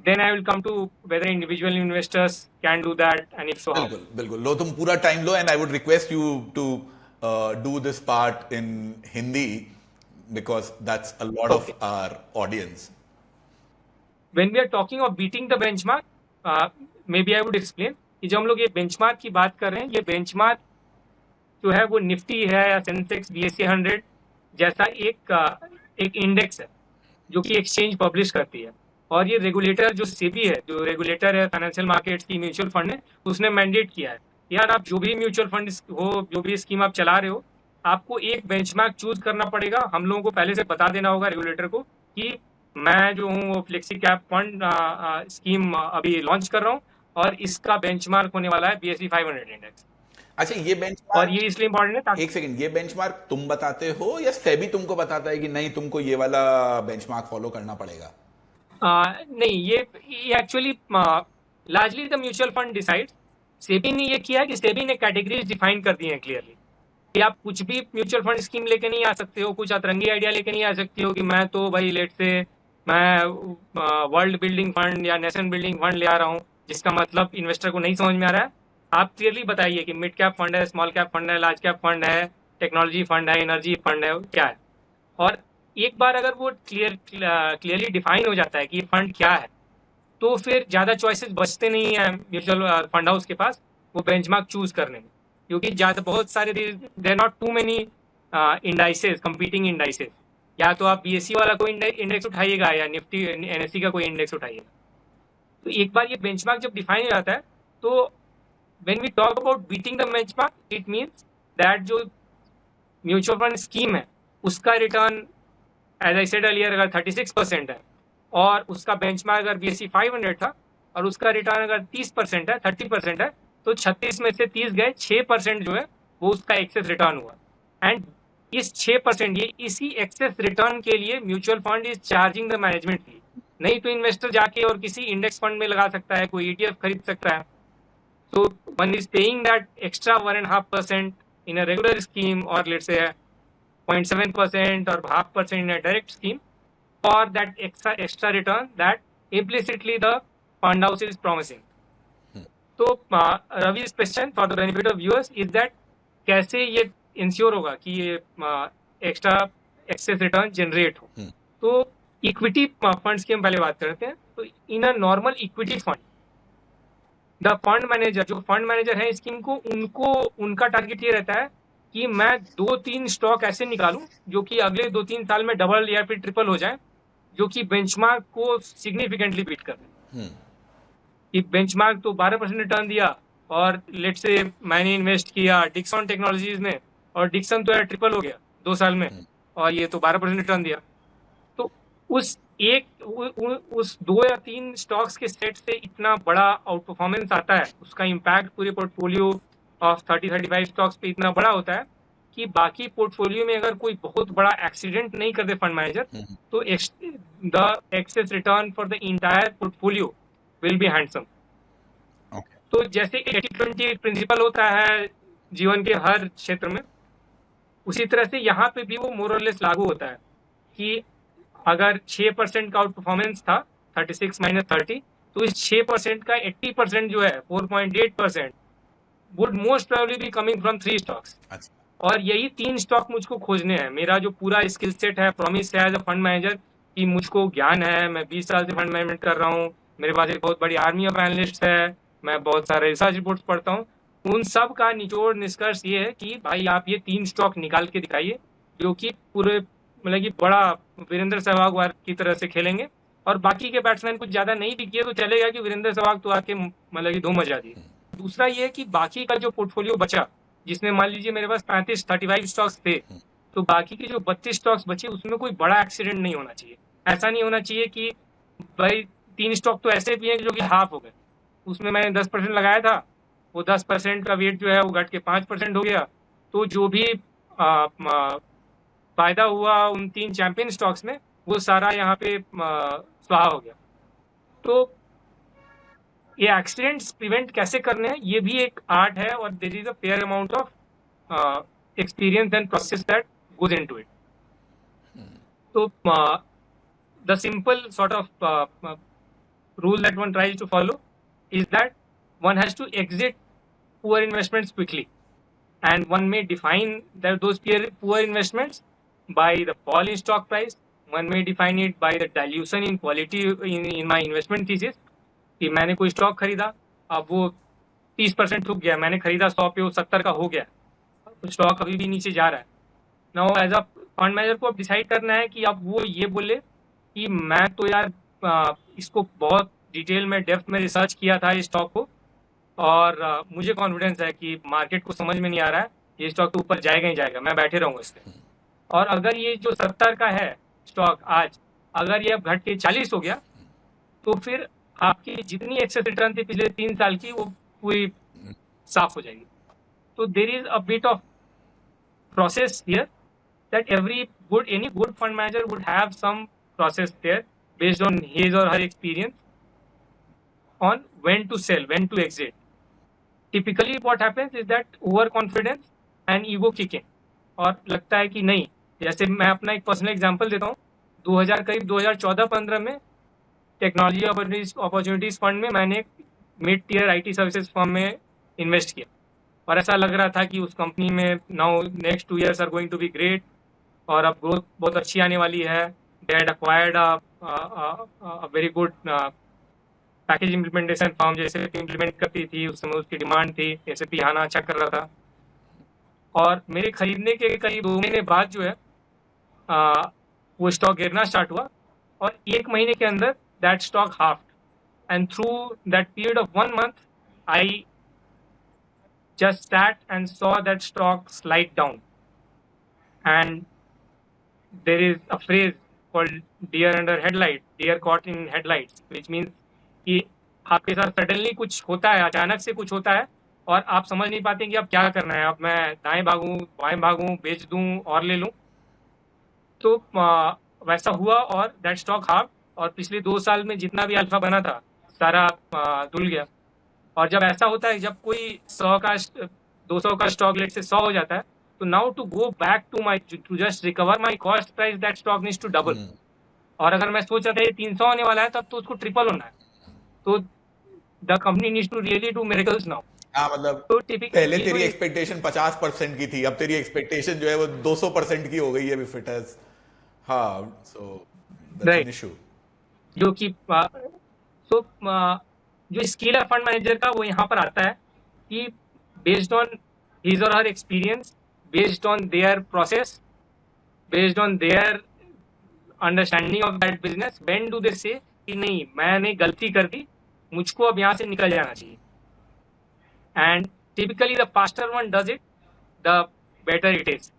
then I will come to whether individual investors can do that, and if so, how. बिल्कुल लो तुम पूरा time low and I would request you to do this part in Hindi because that's a lot of Okay. our audience. When we are talking of beating the benchmark, maybe I would explain कि जब हम लोग ये benchmark की बात कर रहे हैं, ये बेंचमार्क जो है वो निफ्टी है या सेंसेक्स BSE 100 जैसा एक इंडेक्स है जो कि एक्सचेंज पब्लिश करती है, और ये रेगुलेटर जो सेबी है, जो रेगुलेटर है फाइनेंशियल मार्केट्स की म्यूचुअल फंड है, उसने मैंडेट किया है यार आप जो भी म्यूचुअल फंड हो, जो भी स्कीम आप चला रहे हो, आपको एक बेंचमार्क चूज करना पड़ेगा. हम लोगों को पहले से बता देना होगा रेगुलेटर को कि मैं जो हूँ वो फ्लेक्सी कैप फंड स्कीम अभी लॉन्च कर रहा हूँ और इसका बेंचमार्क होने वाला है BSE 500 इंडेक्स. अच्छा ये और बेंचमार्क ये इसलिए इम्पोर्टेंट है ताकि एक सेकंड, ये बेंचमार्क तुम बताते हो या सेबी तुमको बताता है कि नहीं तुमको ये वाला बेंचमार्क फॉलो करना पड़ेगा? नहीं, ये actually largely the mutual fund decide. SEBI ने ये किया कि सेबी ने कैटेगरीज डिफाइन कर दी हैं क्लियरली कि आप कुछ भी म्यूचुअल फंड स्कीम लेके नहीं आ सकते हो, कुछ अतरंगी आइडिया लेके नहीं आ सकते हो कि मैं तो भाई लेट से मैं वर्ल्ड बिल्डिंग फंड या नेशन बिल्डिंग फंड ले आ रहा हूँ, जिसका मतलब इन्वेस्टर को नहीं समझ में आ रहा है. आप क्लियरली बताइए कि मिड कैप फंड है, स्मॉल कैप फंड है, लार्ज कैप फंड है, टेक्नोलॉजी फंड है, एनर्जी फंड है, क्या है. और एक बार अगर वो क्लियरली डिफाइन हो जाता है कि ये फंड क्या है, तो फिर ज़्यादा चॉइसेस बचते नहीं हैं म्यूचुअल फंड हाउस के पास वो बेंचमार्क चूज करने में, क्योंकि ज़्यादा बहुत सारे there not too many indices, competing indices. या तो आप BSE वाला कोई इंडेक्स उठाइएगा या निफ्टी NSE का कोई इंडेक्स उठाइएगा. तो एक बार ये बेंचमार्क जब डिफाइन हो जाता है तो when we talk about beating the benchmark, it means that जो म्यूचुअल फंड स्कीम है उसका return as I said earlier अगर 36% है और उसका बेंचमार्क अगर BSE 500 था और उसका रिटर्न अगर 30% है, 30% है, तो 36 में से 30 गए, 6% जो है वो उसका एक्सेस रिटर्न हुआ। एंड इस 6% ये इसी एक्सेस रिटर्न के लिए mutual fund is charging the management fee. नहीं तो इन्वेस्टर जाके और किसी इंडेक्स फंड में लगा सकता है, कोई ETF खरीद सकता है। So one is paying that extra 1.5% in a regular scheme, or let's say 0.7% or 0.5% in a direct scheme, or that extra return that implicitly the fund house is promising. So Ravi's question for the benefit of viewers is that कैसे ये ensure होगा कि ये extra access return generate हो। तो equity funds की हम पहले बात करते हैं। तो in a normal equity fund, the fund manager, जो फंड मैनेजर है स्कीम को, उनका टारगेट ये रहता है कि मैं 2-3 स्टॉक ऐसे निकालूं जो कि अगले 2-3 साल में डबल या फिर ट्रिपल हो जाए, जो कि बेंचमार्क को सिग्निफिकेंटली बीट कर दें। कि बेंचमार्क तो 12% रिटर्न दिया और लेट से मैंने इन्वेस्ट किया डिक्सन टेक्नोलॉजीज में और डिक्सन तो यार ट्रिपल हो गया 2 साल में और ये तो 12% रिटर्न दिया। तो उस 2 या 3 स्टॉक्स के सेट से इतना बड़ा आउट परफॉर्मेंस आता है, उसका इम्पैक्ट पूरे पोर्टफोलियो ऑफ 30-35 स्टॉक्स पे इतना बड़ा होता है कि बाकी पोर्टफोलियो में अगर कोई बहुत बड़ा एक्सीडेंट नहीं कर दे फंड मैनेजर, तो the excess return for the entire portfolio will be handsome. तो जैसे 80-20 प्रिंसिपल होता है जीवन के हर क्षेत्र में, उसी तरह से यहाँ पे भी वो मोर और लेस लागू होता है कि अगर 6% का आउट परफॉर्मेंस था 36 माइनस 30, तो इस 6% का 80% जो है 4.8% would most probably be coming from 3 stocks. और यही 3 स्टॉक मुझको खोजने हैं। मेरा जो पूरा स्किल सेट है, प्रॉमिस है एज अ फंड मैनेजर कि मुझको ज्ञान है, मैं 20 साल से फंड मैनेजमेंट कर रहा हूँ, मेरे पास एक बहुत बड़ी आर्मी ऑफ एनालिस्ट है, मैं बहुत सारे रिसर्च रिपोर्ट्स पढ़ता हूँ। उन सब का निचोड़ निष्कर्ष ये है कि भाई आप ये 3 स्टॉक निकाल के दिखाइए जो कि पूरे मतलब कि बड़ा वीरेंद्र सहवाग की तरह से खेलेंगे, और बाकी के बैट्समैन कुछ ज्यादा नहीं भी किए तो चलेगा कि वीरेंद्र सहवाग तो आके मतलब कि धूम मचा दिए। दूसरा ये कि बाकी का जो पोर्टफोलियो बचा, जिसमें मान लीजिए मेरे पास 35 स्टॉक्स थे, तो बाकी के जो 32 स्टॉक्स बचे उसमें कोई बड़ा एक्सीडेंट नहीं होना चाहिए। ऐसा नहीं होना चाहिए कि भाई 3 स्टॉक तो ऐसे भी हैं जो कि हाफ हो गए, उसमें मैंने 10% लगाया था, वो 10% का वेट जो है वो घट के 5% हो गया, तो जो भी फायदा हुआ उन 3 चैंपियन स्टॉक्स में वो सारा यहाँ पे स्वाहा हो गया। तो ये एक्सीडेंट्स प्रिवेंट कैसे करने हैं, ये भी एक आर्ट है, और there is a fair amount of experience and process that goes into it. तो the simple sort of rule that one tries to follow is that one has to exit poor investments quickly, and one may define those poor investments by the fall in stock price. One may define it by the dilution in quality in my investment thesis कि मैंने कोई stock खरीदा, अब वो 30% ठुक गया, मैंने खरीदा 100 पे, वो 70 का हो गया, स्टॉक अभी भी नीचे जा रहा है। Now as a fund manager को अब डिसाइड करना है कि अब वो ये बोले कि मैं तो यार इसको बहुत डिटेल में डेप्थ में रिसर्च किया था इस स्टॉक को, और मुझे कॉन्फिडेंस है कि मार्केट को समझ में नहीं आ रहा है, ये स्टॉक तो ऊपर जाएगा ही जाएगा, मैं बैठे रहूँगा इस पर। और अगर ये जो 70 का है स्टॉक आज, अगर ये अब घट के 40 हो गया, तो फिर आपकी जितनी एक्सेस रिटर्न थी पिछले 3 साल की वो पूरी साफ हो जाएगी। तो there is a bit of process here that any good fund manager would have some process there based on his or her experience on when to sell, when to exit. Typically what happens is that overconfidence and ego kicking, और लगता है कि नहीं, जैसे मैं अपना एक personal example देता हूँ, 2014-15 में टेक्नोलॉजी अपॉर्चुनिटीज फंड में मैंने mid tier IT services firm में इन्वेस्ट किया, और ऐसा लग रहा था कि उस कंपनी में now next 2 years are going to be great, और अब ग्रोथ बहुत अच्छी आने वाली है। They had acquired a very good package implementation firm, जैसे इम्प्लीमेंट करती थी उस समय, उसकी डिमांड थी, SAP आना अच्छा कर रहा था। और मेरे खरीदने के करीब 2 महीने बाद जो है वो स्टॉक गिरना स्टार्ट हुआ, और 1 महीने के अंदर that stock half. and through that period of 1 month, I just sat and saw that stock slide down. And there is a phrase called deer under headlight, deer caught in headlights, which means कि आपके साथ suddenly कुछ होता है, अचानक से कुछ होता है और आप समझ नहीं पाते कि अब क्या करना है, अब मैं दाएं भागूं, बाएं भागूं, बेच दूं और ले लूं. तो वैसा हुआ और दैट स्टॉक हाफ, और पिछले 2 साल में जितना भी अल्फा बना था सारा धुल गया. और जब ऐसा होता है, जब कोई 200 का स्टॉक लेट से 100 हो जाता है, तो now to go back to just recover my cost price, that stock needs to double. और अगर मैं सोच रहा था ये 300 होने वाला है, तब तो उसको ट्रिपल होना है. तो the company needs to really do miracles now. हाँ, मतलब तो पहले तेरी एक्सपेक्टेशन 50% की थी, अब तेरी एक्सपेक्टेशन जो है वो 200% की हो गई है विफ इट हैज. हाँ, सो दैट्स एन इशू. जो कि जो स्केलर फंड मैनेजर का वो यहाँ पर आता है कि based on his or her experience, based on their process, based on their understanding of that business, when do they say कि नहीं मैंने गलती कर दी, मुझको अब यहाँ से निकल जाना चाहिए. And typically the faster one does it, the better it is.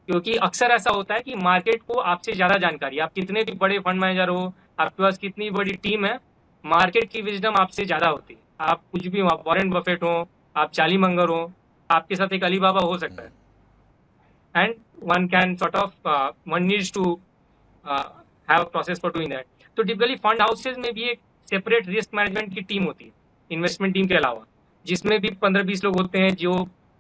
क्योंकि अक्सर ऐसा होता है कि मार्केट को आपसे ज़्यादा जानकारी, आप कितने भी बड़े फंड मैनेजर हो, आपके पास कितनी बड़ी टीम है, मार्केट की विजडम आपसे ज़्यादा होती है. आप कुछ भी, आप वॉरेन बफेट हो, आप चार्ली मंगर हो, आपके साथ एक अलीबाबा हो सकता है. And one can sort of one needs to have process for doing that. तो टिपिकली फंड हाउसेज में भी एक सेपरेट रिस्क मैनेजमेंट की टीम होती है इन्वेस्टमेंट टीम के अलावा, जिसमें भी 15-20 लोग होते हैं जो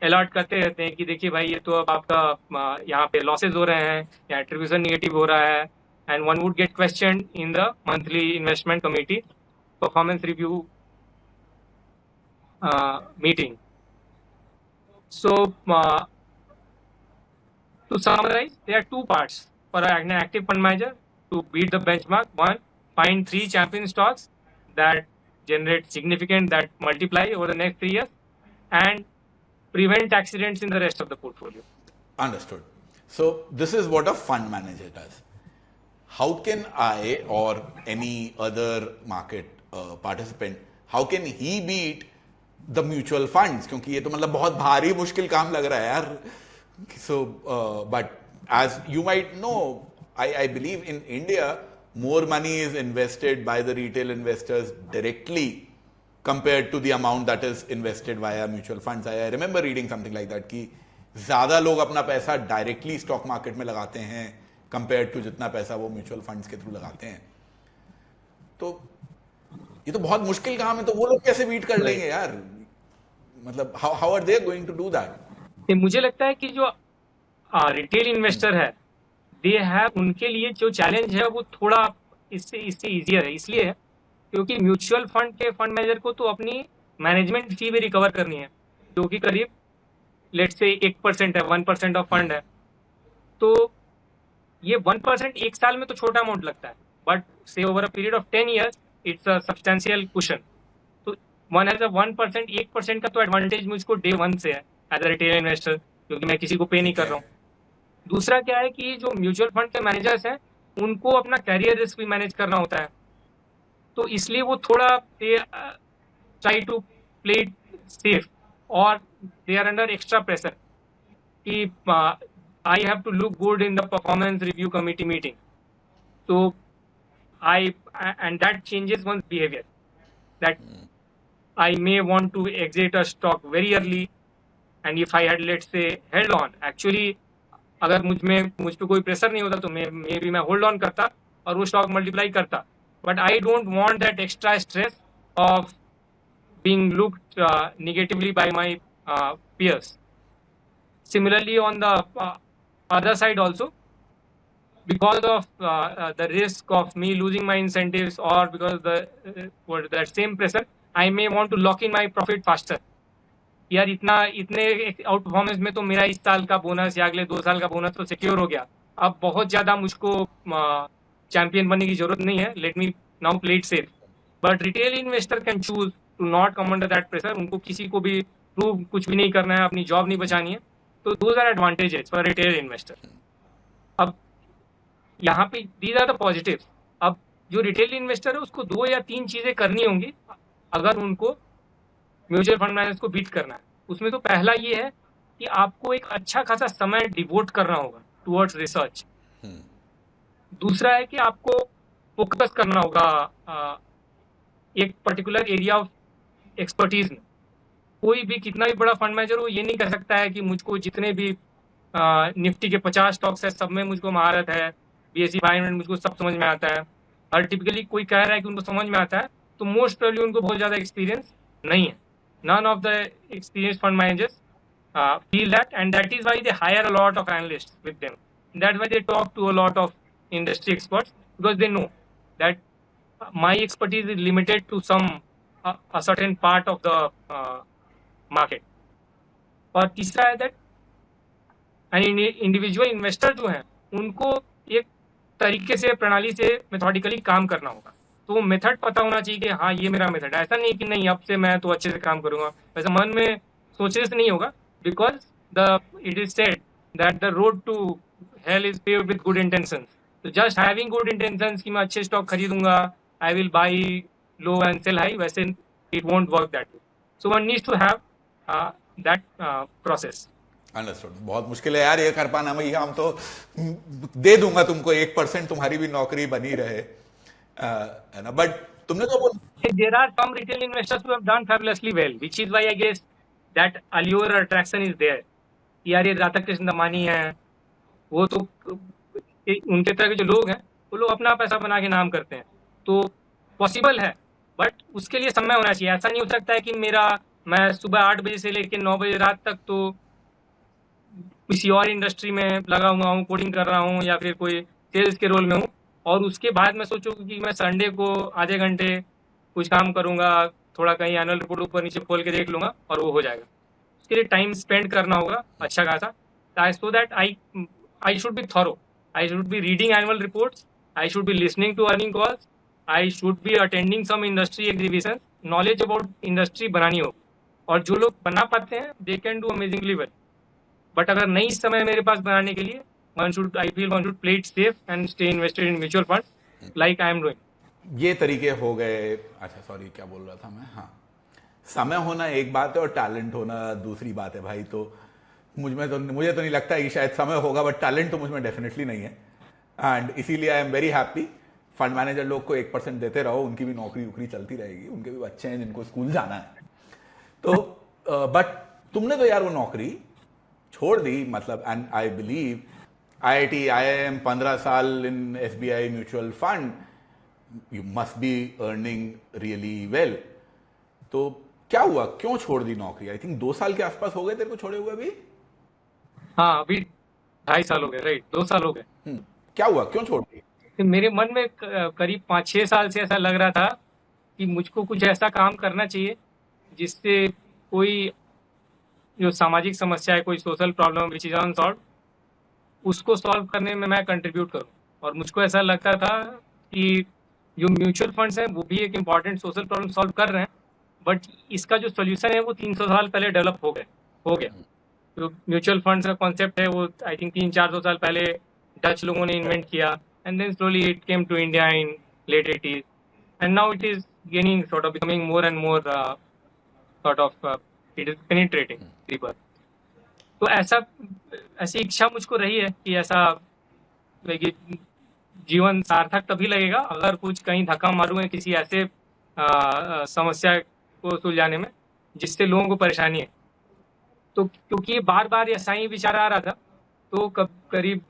अलर्ट करते रहते हैं कि देखिए भाई ये तो अब आपका यहाँ पे लॉसेज हो रहे हैं या एट्रीब्यूशन नेगेटिव हो रहा है. And one would get question in the monthly investment committee performance review meeting. So to summarize, there are 2 parts for an active fund manager to beat the benchmark. 1, find 3 champion stocks that generate significant, that multiply over the next 3 years, and prevent accidents in the rest of the portfolio. Understood. So this is what a fund manager does. How can I or any other market participant, how can he beat the mutual funds? क्योंकि ये तो मतलब बहुत भारी मुश्किल काम लग रहा है यार. So but as you might know, I believe in India more money is invested by the retail investors directly compared to the amount that is invested via mutual funds. I remember reading something like that कि ज्यादा लोग अपना पैसा directly stock market में लगाते हैं compare to जितना पैसा वो म्यूचुअल फंड्स के थ्रू लगाते हैं. तो ये तो बहुत मुश्किल काम है, तो वो लोग कैसे बीट कर लेंगे यार? मतलब how are they going to do that? मुझे लगता है कि जो रिटेल इन्वेस्टर है, दे हैव, उनके लिए जो चैलेंज है वो थोड़ा इससे इजियर है. इसलिए क्योंकि म्यूचुअल फंड के फंड मैनेजर को तो अपनी मैनेजमेंट फी भी रिकवर करनी है, जो कि करीब लेट्स से 1% है, 1% ऑफ फंड है. तो ये 1% एक साल में तो छोटा अमाउंट लगता है, बट से over a period of 10 years it's a substantial cushion. तो वन एज अ 1%, 1% का तो एडवांटेज मुझको डे 1 से है एज अ रिटेल इन्वेस्टर, क्योंकि मैं किसी को पे नहीं कर रहा हूँ. दूसरा क्या है कि जो म्यूचुअल फंड के मैनेजर्स हैं, उनको अपना कैरियर रिस्क भी मैनेज करना होता है. तो इसलिए वो थोड़ा try to play it safe, और they are under extra pressure कि I have to look good in the performance review committee meeting. तो and that changes one's behavior, that I may want to exit a stock very early, and if I had, let's say, held on, actually अगर मुझ पे कोई pressure नहीं होता तो maybe मैं hold on करता और वो स्टॉक मल्टीप्लाई करता. But I don't want that extra stress of being looked negatively by my peers. Similarly, on the other side also, because of the risk of me losing my incentives, or because of the that same pressure, I may want to lock in my profit faster. यार इतने out performance में तो मेरा इस साल का bonus या अगले 2 साल का बोनस तो सिक्योर हो गया, अब बहुत ज़्यादा मुझको चैंपियन बनने की जरूरत नहीं है, let me now play it safe. But retail investor can choose to not come under that pressure. उनको किसी को भी प्रूव कुछ भी नहीं करना है, अपनी जॉब नहीं बचानी है. तो those are advantages for retail investor. अब यहाँ पे दीज आर द पॉजिटिव्स. अब जो रिटेल इन्वेस्टर है उसको 2 या 3 चीजें करनी होंगी अगर उनको म्यूचुअल फंड मैनेजर को बीट करना है। उसमें तो पहला ये है कि आपको एक अच्छा खासा समय डिवोट करना होगा टुवर्ड्स रिसर्च। दूसरा है कि आपको फोकस करना होगा एक पर्टिकुलर एरिया ऑफ एक्सपर्टीज में। कोई भी कितना भी बड़ा फंड मैनेजर हो ये नहीं कह सकता है कि मुझको जितने भी निफ्टी के 50 स्टॉक्स है सब में मुझको महारत है, BSE 500 मुझको सब समझ में आता है। और टिपिकली कोई कह रहा है कि उनको समझ में आता है तो मोस्ट प्रोबेबली उनको बहुत ज़्यादा एक्सपीरियंस नहीं है। None of the experienced fund managers feel that, and that is why they hire a lot of analysts with them. That's why they talk to a lot of industry experts, because they know that my expertise is limited to a certain part of the market. और तीसरा है that individual investor जो हैं उनको एक तरीके से प्रणाली से मेथोडिकली काम करना होगा। तो मेथड पता होना चाहिए कि हाँ ये मेरा मेथड है। ऐसा नहीं कि नहीं अब से मैं तो अच्छे से काम करूंगा, वैसे मन में सोचने से नहीं होगा। Because it is said that the road to hell is paved with good intentions. तो जस्ट हैविंग गुड इंटेंशंस कि मैं अच्छे स्टॉक खरीदूंगा, I will buy low and sell high, वैसे it won't work that way. So one needs to have that process. Understood. बहुत मुश्किल है यार ये कर पाना। भैया हम तो दे दूंगा तुमको 1% तुम्हारी भी नौकरी बनी रहे, है ना। बट तुमने तो there are some retail investors who have done fabulously well, which is why I guess that allure or attraction is there. यार ये राधा कृष्ण दमानी है, वो तो उनके तरह के जो लोग हैं वो लोग अपना पैसा बना के नाम करते हैं। तो पॉसिबल है, बट उसके लिए समय होना चाहिए। ऐसा नहीं हो सकता है कि मैं सुबह 8 बजे से लेकर 9 बजे रात तक तो किसी और इंडस्ट्री में लगा हुआ हूँ, कोडिंग कर रहा हूँ या फिर कोई सेल्स के रोल में हूँ, और उसके बाद मैं सोचूँ कि मैं संडे को आधे घंटे कुछ काम करूँगा, थोड़ा कहीं एनुअल रिपोर्ट ऊपर नीचे खोल के देख लूँगा और वो हो जाएगा। उसके लिए टाइम स्पेंड करना होगा अच्छा खासा, so that I should be thorough, I should be reading annual reports, I should be listening to earning calls, I should be attending some industry exhibition. Knowledge about industry बनानी होगी, और जो लोग बना पाते हैं they can do amazingly well. But अगर नहीं समय मेरे पास बनाने के लिए, one should play it safe and stay invested in mutual funds like I am doing. ये तरीके हो गए। अच्छा सॉरी, क्या बोल रहा था मैं। हाँ, समय होना एक बात है और टैलेंट होना दूसरी बात है भाई। तो मुझे तो नहीं लगता कि शायद समय होगा, बट टैलेंट तो मुझमें डेफिनेटली नहीं है। एंड इसीलिए I am very happy. Fund manager लोग को 1% देते रहो, उनकी भी नौकरी उकरी चलती रहेगी, उनके भी बच्चे हैं जिनको स्कूल जाना है। तो बट तुमने तो यार वो नौकरी छोड़ दी, मतलब। And I believe IIT, IIM 15 साल इन SBI mutual fund, you must be earning really well. तो क्या हुआ, क्यों छोड़ दी नौकरी? आई थिंक 2 साल के आसपास हो गए तेरे को छोड़े हुए अभी। हाँ, अभी 2.5 साल हो गए, राइट, 2 साल हो गए। क्या हुआ, क्यों छोड़ दी? मेरे मन में करीब 5-6 साल से ऐसा लग रहा था कि मुझको कुछ ऐसा काम करना चाहिए जिससे कोई जो सामाजिक समस्या है, कोई social problem which is unsolve, उसको सॉल्व करने में मैं कंट्रीब्यूट करूं। और मुझको ऐसा लगता था कि जो म्यूचुअल फंड्स हैं वो भी एक इम्पॉर्टेंट सोशल प्रॉब्लम सॉल्व कर रहे हैं, बट इसका जो सोल्यूशन है वो 300 साल पहले डेवलप हो गया। तो म्यूचुअल फंड्स का कॉन्सेप्ट है वो आई थिंक 300-400 साल पहले डच लोगों ने इन्वेंट किया, and then slowly it came to India in late 80s, and now it is gaining sort of becoming more and more sort of it is penetrating deeper. तो ऐसी इच्छा मुझको रही है कि ऐसा जीवन सार्थक तभी लगेगा अगर कुछ कहीं धक्का मारूंगा किसी ऐसे समस्या को सुलझाने में जिससे लोगों को परेशानी है। तो क्योंकि बार बार ऐसा ही विचार आ रहा था, तो करीब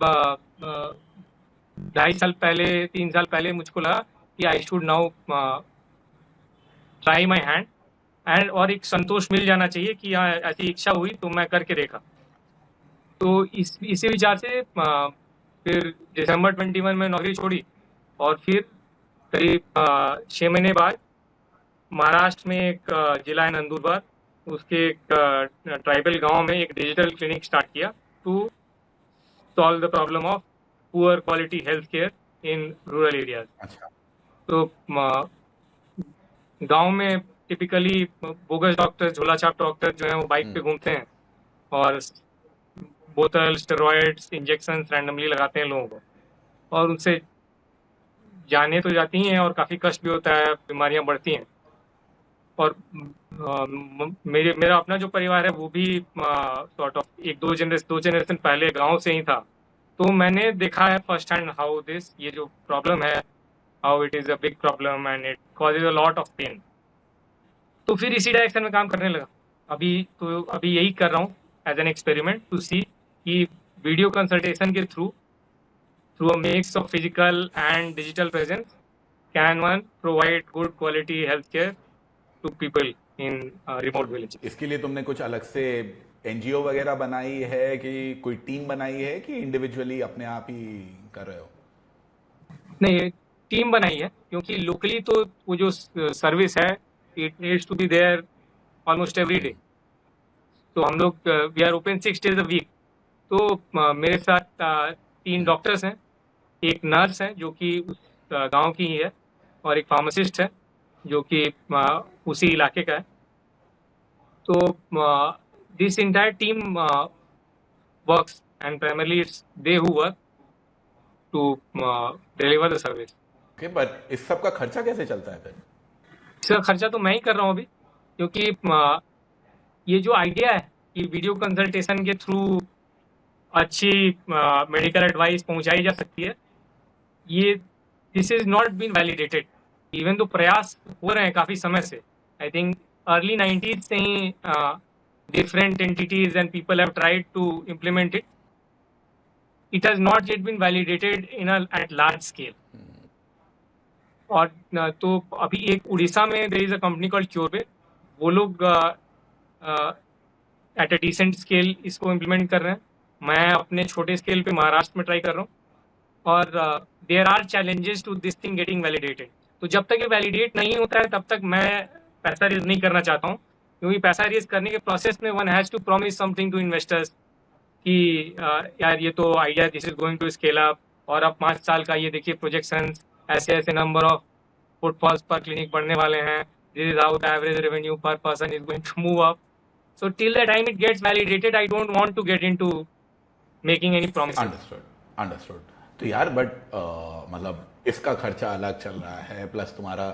2.5 साल पहले 3 साल पहले मुझको लगा कि I should now try my hand, and और एक संतोष मिल जाना चाहिए कि हाँ ऐसी इच्छा हुई तो मैं करके देखा। तो इसी विचार से फिर दिसंबर 21 में नौकरी छोड़ी, और फिर करीब 6 महीने बाद महाराष्ट्र में एक जिला है नंदुरबार, उसके एक ट्राइबल गांव में एक डिजिटल क्लिनिक स्टार्ट किया to solve the problem of poor quality health care in rural areas. तो गांव में टिपिकली बोगस डॉक्टर, झोला छाप डॉक्टर जो हैं वो बाइक पे घूमते हैं और बोतल, स्टेरॉइड्स, इंजेक्शन रैंडमली लगाते हैं लोगों को, और उनसे जाने तो जाती हैं और काफ़ी कष्ट भी होता है, बीमारियां बढ़ती हैं। और मेरा अपना जो परिवार है वो भी सॉर्ट ऑफ एक दो जनरेशन पहले गांव से ही था, तो मैंने देखा है फर्स्ट हैंड हाउ दिस ये जो प्रॉब्लम है, how it is a big problem and it causes a lot of pain. तो फिर इसी डायरेक्शन में काम करने लगा। अभी यही कर रहा हूँ as an experiment to see कि वीडियो कंसल्टेशन के through a mix of physical and digital presence can one provide good quality health care to people in remote village. इसके लिए तुमने कुछ अलग से एनजीओ वगैरह बनाई है कि कोई टीम बनाई है कि इंडिविजुअली अपने आप ही कर रहे हो? नहीं, टीम बनाई है क्योंकि लोकली तो वो जो सर्विस है it needs to be there almost every day. तो हम लोग we are open 6 days a week. तो मेरे साथ 3 डॉक्टर्स हैं, एक नर्स है जो कि उस गांव की ही है, और एक फार्मासिस्ट है जो कि उसी इलाके का है। तो this entire team works and primarily it's they who work to deliver the service. Okay, but इस सब का खर्चा कैसे चलता है फिर? इसका खर्चा तो मैं ही कर रहा हूँ अभी, क्योंकि ये जो आइडिया है कि वीडियो कंसल्टेशन के थ्रू अच्छी मेडिकल एडवाइस पहुंचाई जा सकती है, ये this is not been validated. Even तो प्रयास हो रहे हैं काफी समय से, आई थिंक अर्ली 90s से ही different entities and people have tried to implement it. It has not yet been validated in at large scale. और तो अभी एक उड़ीसा में there is a company called CureBay, वो लोग एट अ डिसेंट स्केल इसको इम्प्लीमेंट कर रहे हैं। मैं अपने छोटे स्केल पे महाराष्ट्र में ट्राई कर रहा हूँ। और there are challenges to this thing getting validated. तो जब तक ये वैलिडेट नहीं होता है तब तक मैं पैसा रेज नहीं करना चाहता हूँ, क्योंकि पैसा रेज करने के प्रोसेस में one has to promise something to investors कि यार ये तो idea this is going to scale up, और अब 5 साल का ये देखिए प्रोजेक्शन, ऐसे ऐसे नंबर ऑफ फुटफॉल्स पर क्लिनिक बढ़ने वाले हैं, this is how the average revenue per person is going to move up. So till the time it gets validated, I don't want to get into making any promises. Understood, understood. तो यार but मतलब इसका खर्चा अलग चल रहा है, plus तुम्हारा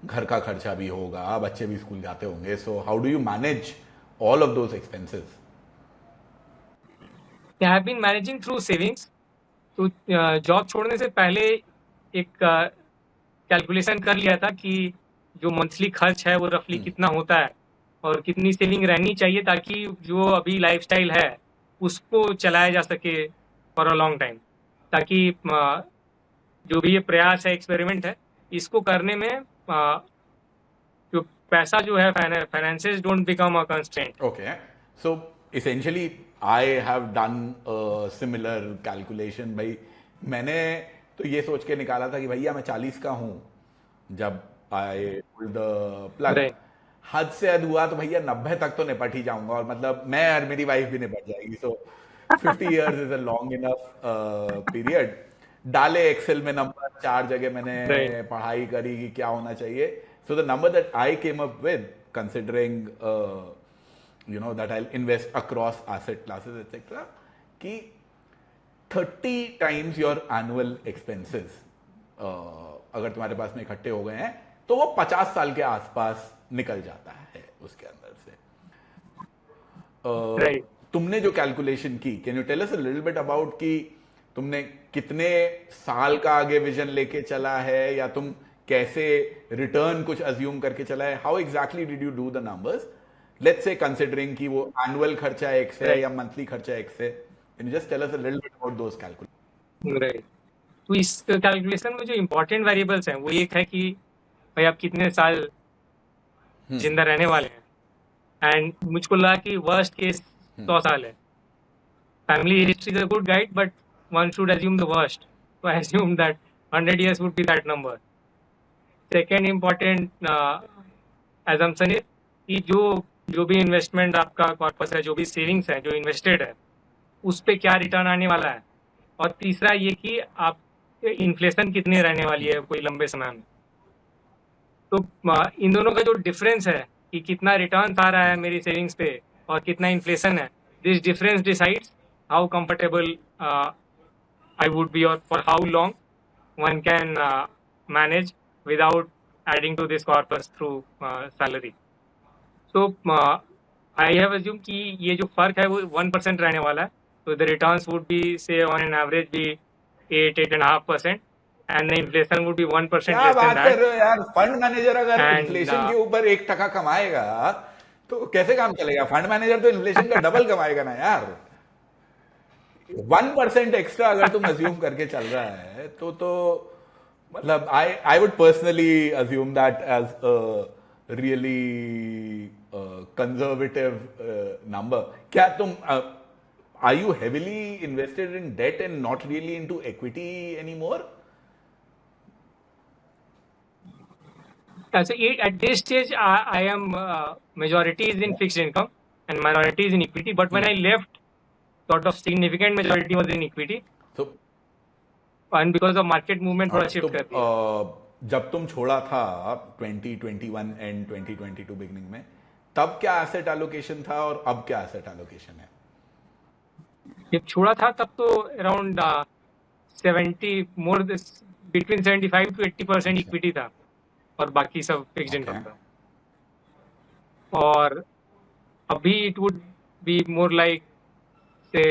घर का खर्चा भी होगा, बच्चे भी स्कूल जाते होंगे, so how do you manage all of those expenses? I have been managing through savings. तो जॉब छोड़ने से पहले एक कैलकुलेशन कर लिया था कि जो मंथली खर्च है वो रफली कितना होता है और कितनी सेविंग रहनी चाहिए, ताकि जो अभी लाइफस्टाइल है उसको चलाया जा सके फॉर अ लॉन्ग टाइम। ताकि जो भी ये प्रयास है, एक्सपेरिमेंट है, इसको करने में जो पैसा जो है, finances don't become a constraint. Okay, so essentially I have done a similar calculation। भाई मैंने तो ये सोच के निकाला था कि भैया मैं 40 का हूँ जब आई पुल द प्लग। Right. हद से हद हुआ तो भैया 90 तक तो निपट ही जाऊंगा, और मतलब मैं और मेरी वाइफ भी निपट जाएगी। सो 50 years is a long enough period. डाले एक्सेल में नंबर, 4 जगह मैंने Right. पढ़ाई करी कि क्या होना चाहिए। So the number that I came up with, considering that I'll invest across asset classes, etc., कि 30 times your annual expenses अगर तुम्हारे पास में इकट्ठे हो गए हैं तो वो 50 साल के आसपास निकल जाता है उसके अंदर से। Right. तुमने जो कैलकुलेशन की, can you tell us a little bit about कि तुमने कितने साल का आगे विजन लेके चला है, या तुम कैसे रिटर्न कुछ अज्यूम करके चला है? How exactly did you do the numbers, let's say considering कि वो एनुअल खर्चा एक्स है या मंथली खर्चा एक्स है? Can you just tell us a little bit about those calculation? Right. तो इस कैलकुलेशन में जो इम्पोर्टेंट वेरिएबल्स हैं वो एक है कि भाई आप कितने साल जिंदा रहने वाले हैं। एंड मुझको लगा कि वर्स्ट केस 100 साल है। Family history is a good guide, but one should assume the worst. So I assume that 100 years would be that number. Second important assumption is कि जो भी इन्वेस्टमेंट आपका कॉर्पस है, जो भी सेविंग्स है, जो इन्वेस्टेड है, उस पे क्या रिटर्न आने वाला है। और तीसरा ये कि आप इन्फ्लेशन कितनी रहने वाली है कोई लंबे समय में। तो इन दोनों का जो डिफरेंस है कि कितना रिटर्न आ रहा है मेरी सेविंग्स पे और कितना इन्फ्लेशन है, this difference decides how comfortable I would be और for how long one can manage without adding to this corpus through salary. So I have assumed कि ये जो फर्क है वो 1% रहने वाला है. So the returns would be say on an average be 8.5%, and the inflation would be 1% क्या less than बात कर that. रहे हो यार? फंड मैनेजर अगर And इन्फ्लेशन के ऊपर 1% कमाएगा तो कैसे काम चलेगा? फंड मैनेजर तो इन्फ्लेशन का डबल कमाएगा ना यार. 1% एक्स्ट्रा अगर तुम अज्यूम करके चल रहा है तो मतलब I would personally assume that as a really conservative number. क्या तुम are you heavily invested in debt and not really into equity anymore? so at this stage, I am majority is in fixed income and minority is in equity. But when I left, sort of significant majority was in equity, तो and because of market movement थोड़ा shift कर दिया. जब तुम छोड़ा था 2021 and 2022 beginning में, तब क्या एसेट एलोकेशन था और अब क्या एसेट एलोकेशन है? जब छोड़ा था तब तो around 70 more between 75 to 80% equity था और बाकी सब फिक्स्ड इनकम था. और अभी it would be more like से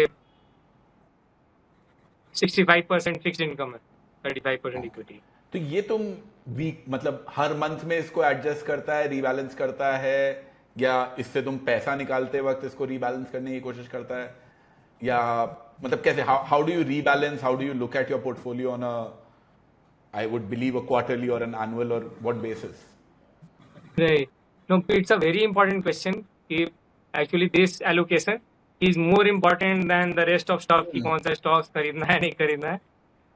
65% फिक्स्ड इनकम है, 35% इक्विटी. तो ये तुम वीक मतलब हर मंथ में इसको एडजस्ट करता है, रीबैलेंस करता है, या इससे तुम पैसा निकालते वक्त इसको रीबैलेंस करने की कोशिश करता है, या मतलब कैसे? How do you rebalance? How do you look at your portfolio on a, I would believe, a quarterly or an annual, or what basis? Right. No, it's a very important question. If actually this allocation is more important than the rest of stock कि कौन सा stocks खरीदना है नहीं खरीदना है.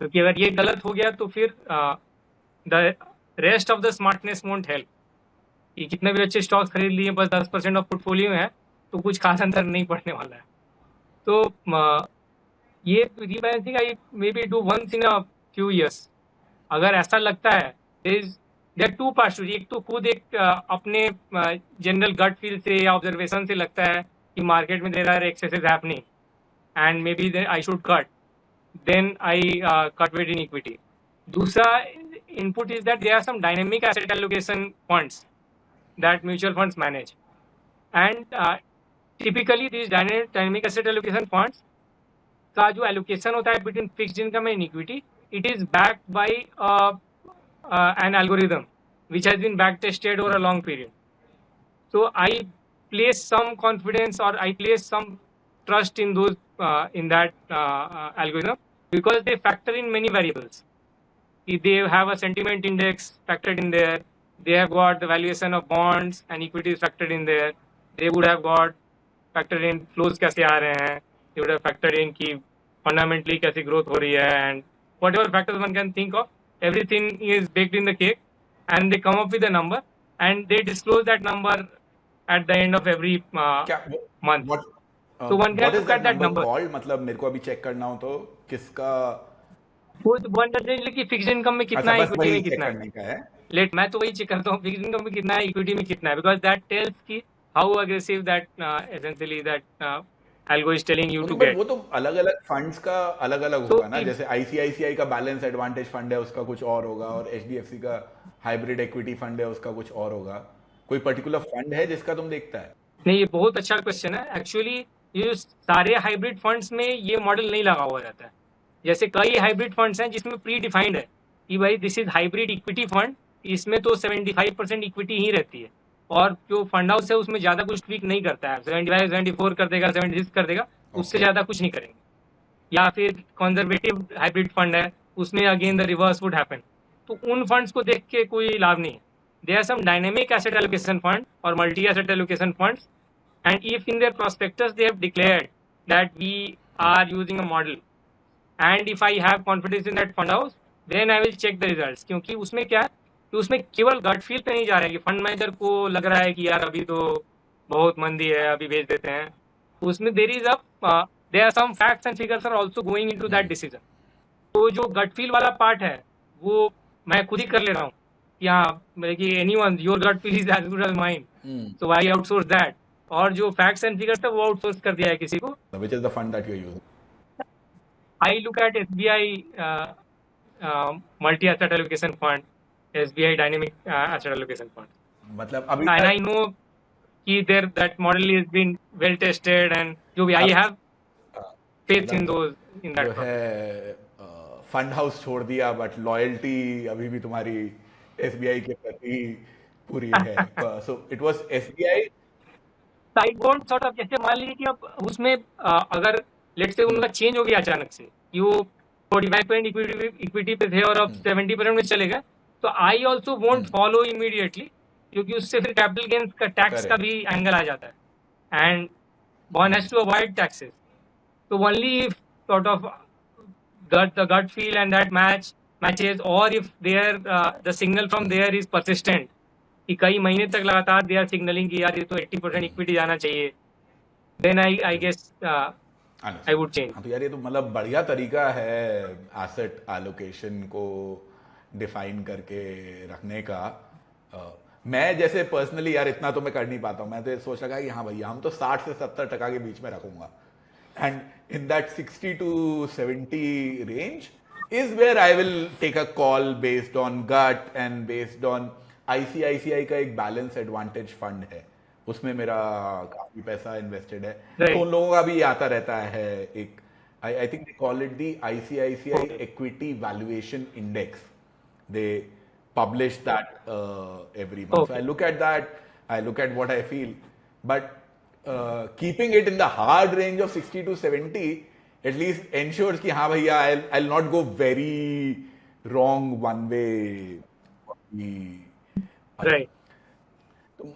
क्योंकि अगर ये गलत हो गया तो फिर the rest of the smartness won't help. कि कितने भी अच्छे stocks खरीद लिए बस 10% of portfolio है तो कुछ खास अंतर नहीं पड़ने वाला है. तो ये rebalancing I maybe do once in a few years. अगर ऐसा लगता है देयर टू पार्ट्स. एक तो खुद एक अपने जनरल गट फील से या ऑब्जर्वेशन से लगता है कि मार्केट में there are excesses happening and maybe I should cut, then I cut weight in equity. दूसरा input is that there are some dynamic asset allocation funds that mutual funds manage, and typically this dynamic asset allocation funds का जो allocation होता है between fixed income and equity, it is backed by an algorithm which has been back tested over a long period. So I place some confidence or I place some trust in those in that algorithm because they factor in many variables. If they have a sentiment index factored in there, they have got the valuation of bonds and equities factored in there, they would have got factored in flows कैसे आ रहे हैं, they would have factored in कि fundamentally कैसी growth हो रही है, and whatever factors one can think of, everything is baked in the cake, and they come up with a number and they disclose that number at the end of every month. So one can look at that number. मतलब मेरे को अभी check करना हो तो किसका? वो one doesn't कि फिक्स्ड इनकम में कितना है, इक्विटी में कितना है. लेट मैं तो वही चेक करता हूँ फिक्स्ड इनकम में कितना है, इक्विटी में कितना है, बिकॉज दैट टेल्स कि how aggressive that essentially that Algo is telling you to get. वो तो अलग-अलग फंड्स का अलग-अलग होगा ना. जैसे ICICI का बैलेंस एडवांटेज फंड है, उसका कुछ और होगा, और HDFC का हाइब्रिड इक्विटी फंड है, उसका कुछ और होगा. कोई पर्टिकुलर फंड है जिसका तुम देखता है? नहीं, ये बहुत अच्छा क्वेश्चन है. एक्चुअली ये सारे हाइब्रिड फंड्स में ये मॉडल नहीं लगा हुआ रहता है. जैसे कई हाइब्रिड फंड्स हैं जिसमें प्री डिफाइंड है कि भाई this is hybrid equity fund, इसमें तो 75% इक्विटी ही रहती है, और जो फंड हाउस है उसमें ज्यादा कुछ ट्वीक नहीं करता है. 75 74 कर देगा, 76 कर देगा, उससे ज्यादा कुछ नहीं करेंगे. या फिर कंजर्वेटिव हाइब्रिड फंड है, उसमें again the reverse would happen. तो उन फंड्स को देख के कोई लाभ नहीं है. There are some dynamic asset allocation fund और multi asset allocation funds, and if in their prospectus they have declared that we are using a model, and if I have confidence in that fund house, then I will check the results. क्योंकि उसमें क्या है कि उसमें केवल gut feel पे नहीं जा रहा है कि फंड मैनेजर को लग रहा है कि यार अभी तो बहुत मंदी है, अभी भेज देते हैं. उसमें there is there are some facts and figures are also going into that decision. तो जो गट फील वाला पार्ट है वो मैं खुद ही कर ले रहा हूँ कि हाँ, कि anyone your gut feel is as good as mine, so I outsource that. और जो फैक्ट्स एंड फिगर्स है वो आउटसोर्स कर दिया है किसी को. Which is the fund that you are using? I look at SBI multi-asset allocation fund, SBI Dynamic Asset Allocation Fund. मतलब अभी And I know that model has been well tested, and I have faith in जो that. है fund house छोड़ दिया but loyalty अभी भी तुम्हारी SBI के प्रति पूरी है. So it was SBI. Side bond sort of, जैसे मान लीजिए कि अब उसमें अगर लेट से उनका चेंज हो गया अचानक से कि वो 45% इक्विटी पे थे और अब 70% में चले गए, तो I also won't follow immediately, क्योंकि उससे फिर कैपिटल गेन्स का टैक्स का भी एंगल आ जाता है, and one has to avoid taxes. तो only if sort of the gut feel and that matches, or if the signal from there is persistent, कि कई महीने तक लगातार they are signaling कि यार ये तो 80% इक्विटी जाना चाहिए, then I guess I would change. तो यार ये तो मतलब बढ़िया तरीका है एसेट एलोकेशन को डिफाइन करके रखने का. मैं जैसे पर्सनली यार इतना तो मैं कर नहीं पाता हूँ. मैं तो सोच रहा कि हाँ भैया हम तो 60 से 70% के बीच में रखूंगा, and in that 60 to 70 range is where I will take a call based on gut and based on ICICI का एक बैलेंस एडवांटेज फंड है, उसमें मेरा काफी पैसा इन्वेस्टेड है. तो उन लोगों का भी आता रहता है एक, I think they call it the ICICI equity valuation index. They publish that every month. So I look at that, I look at what I feel, but keeping it in the hard range of 60 to 70 at least ensures कि हाँ भैया I'll not go very wrong one way. Right.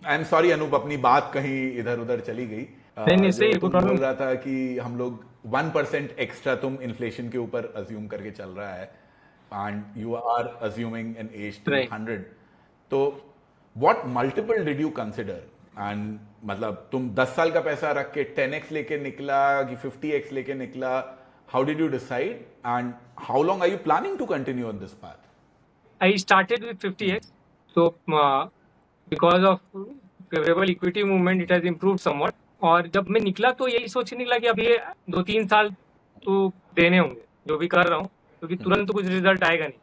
I am sorry Anoop, अपनी बात कहीं इधर उधर चली गई. नहीं, तुम बोल रहा था कि हम लोग 1% एक्स्ट्रा तुम इन्फ्लेशन के ऊपर अज्यूम करके चल रहा है, and you are assuming an age to 100. तो what multiple did you consider? And मतलब तुम 10 साल का पैसा रख के 10x लेके निकला कि 50x लेके निकला? How did you decide? And how long are you planning to continue on this path? I started with 50x. So because of favorable equity movement, it has improved somewhat. और जब मैं निकला तो यही सोच निकला कि अब ये 2-3 साल तो देने होंगे जो भी कर रहा हूँ, क्योंकि तुरंत तो कुछ रिजल्ट आएगा नहीं,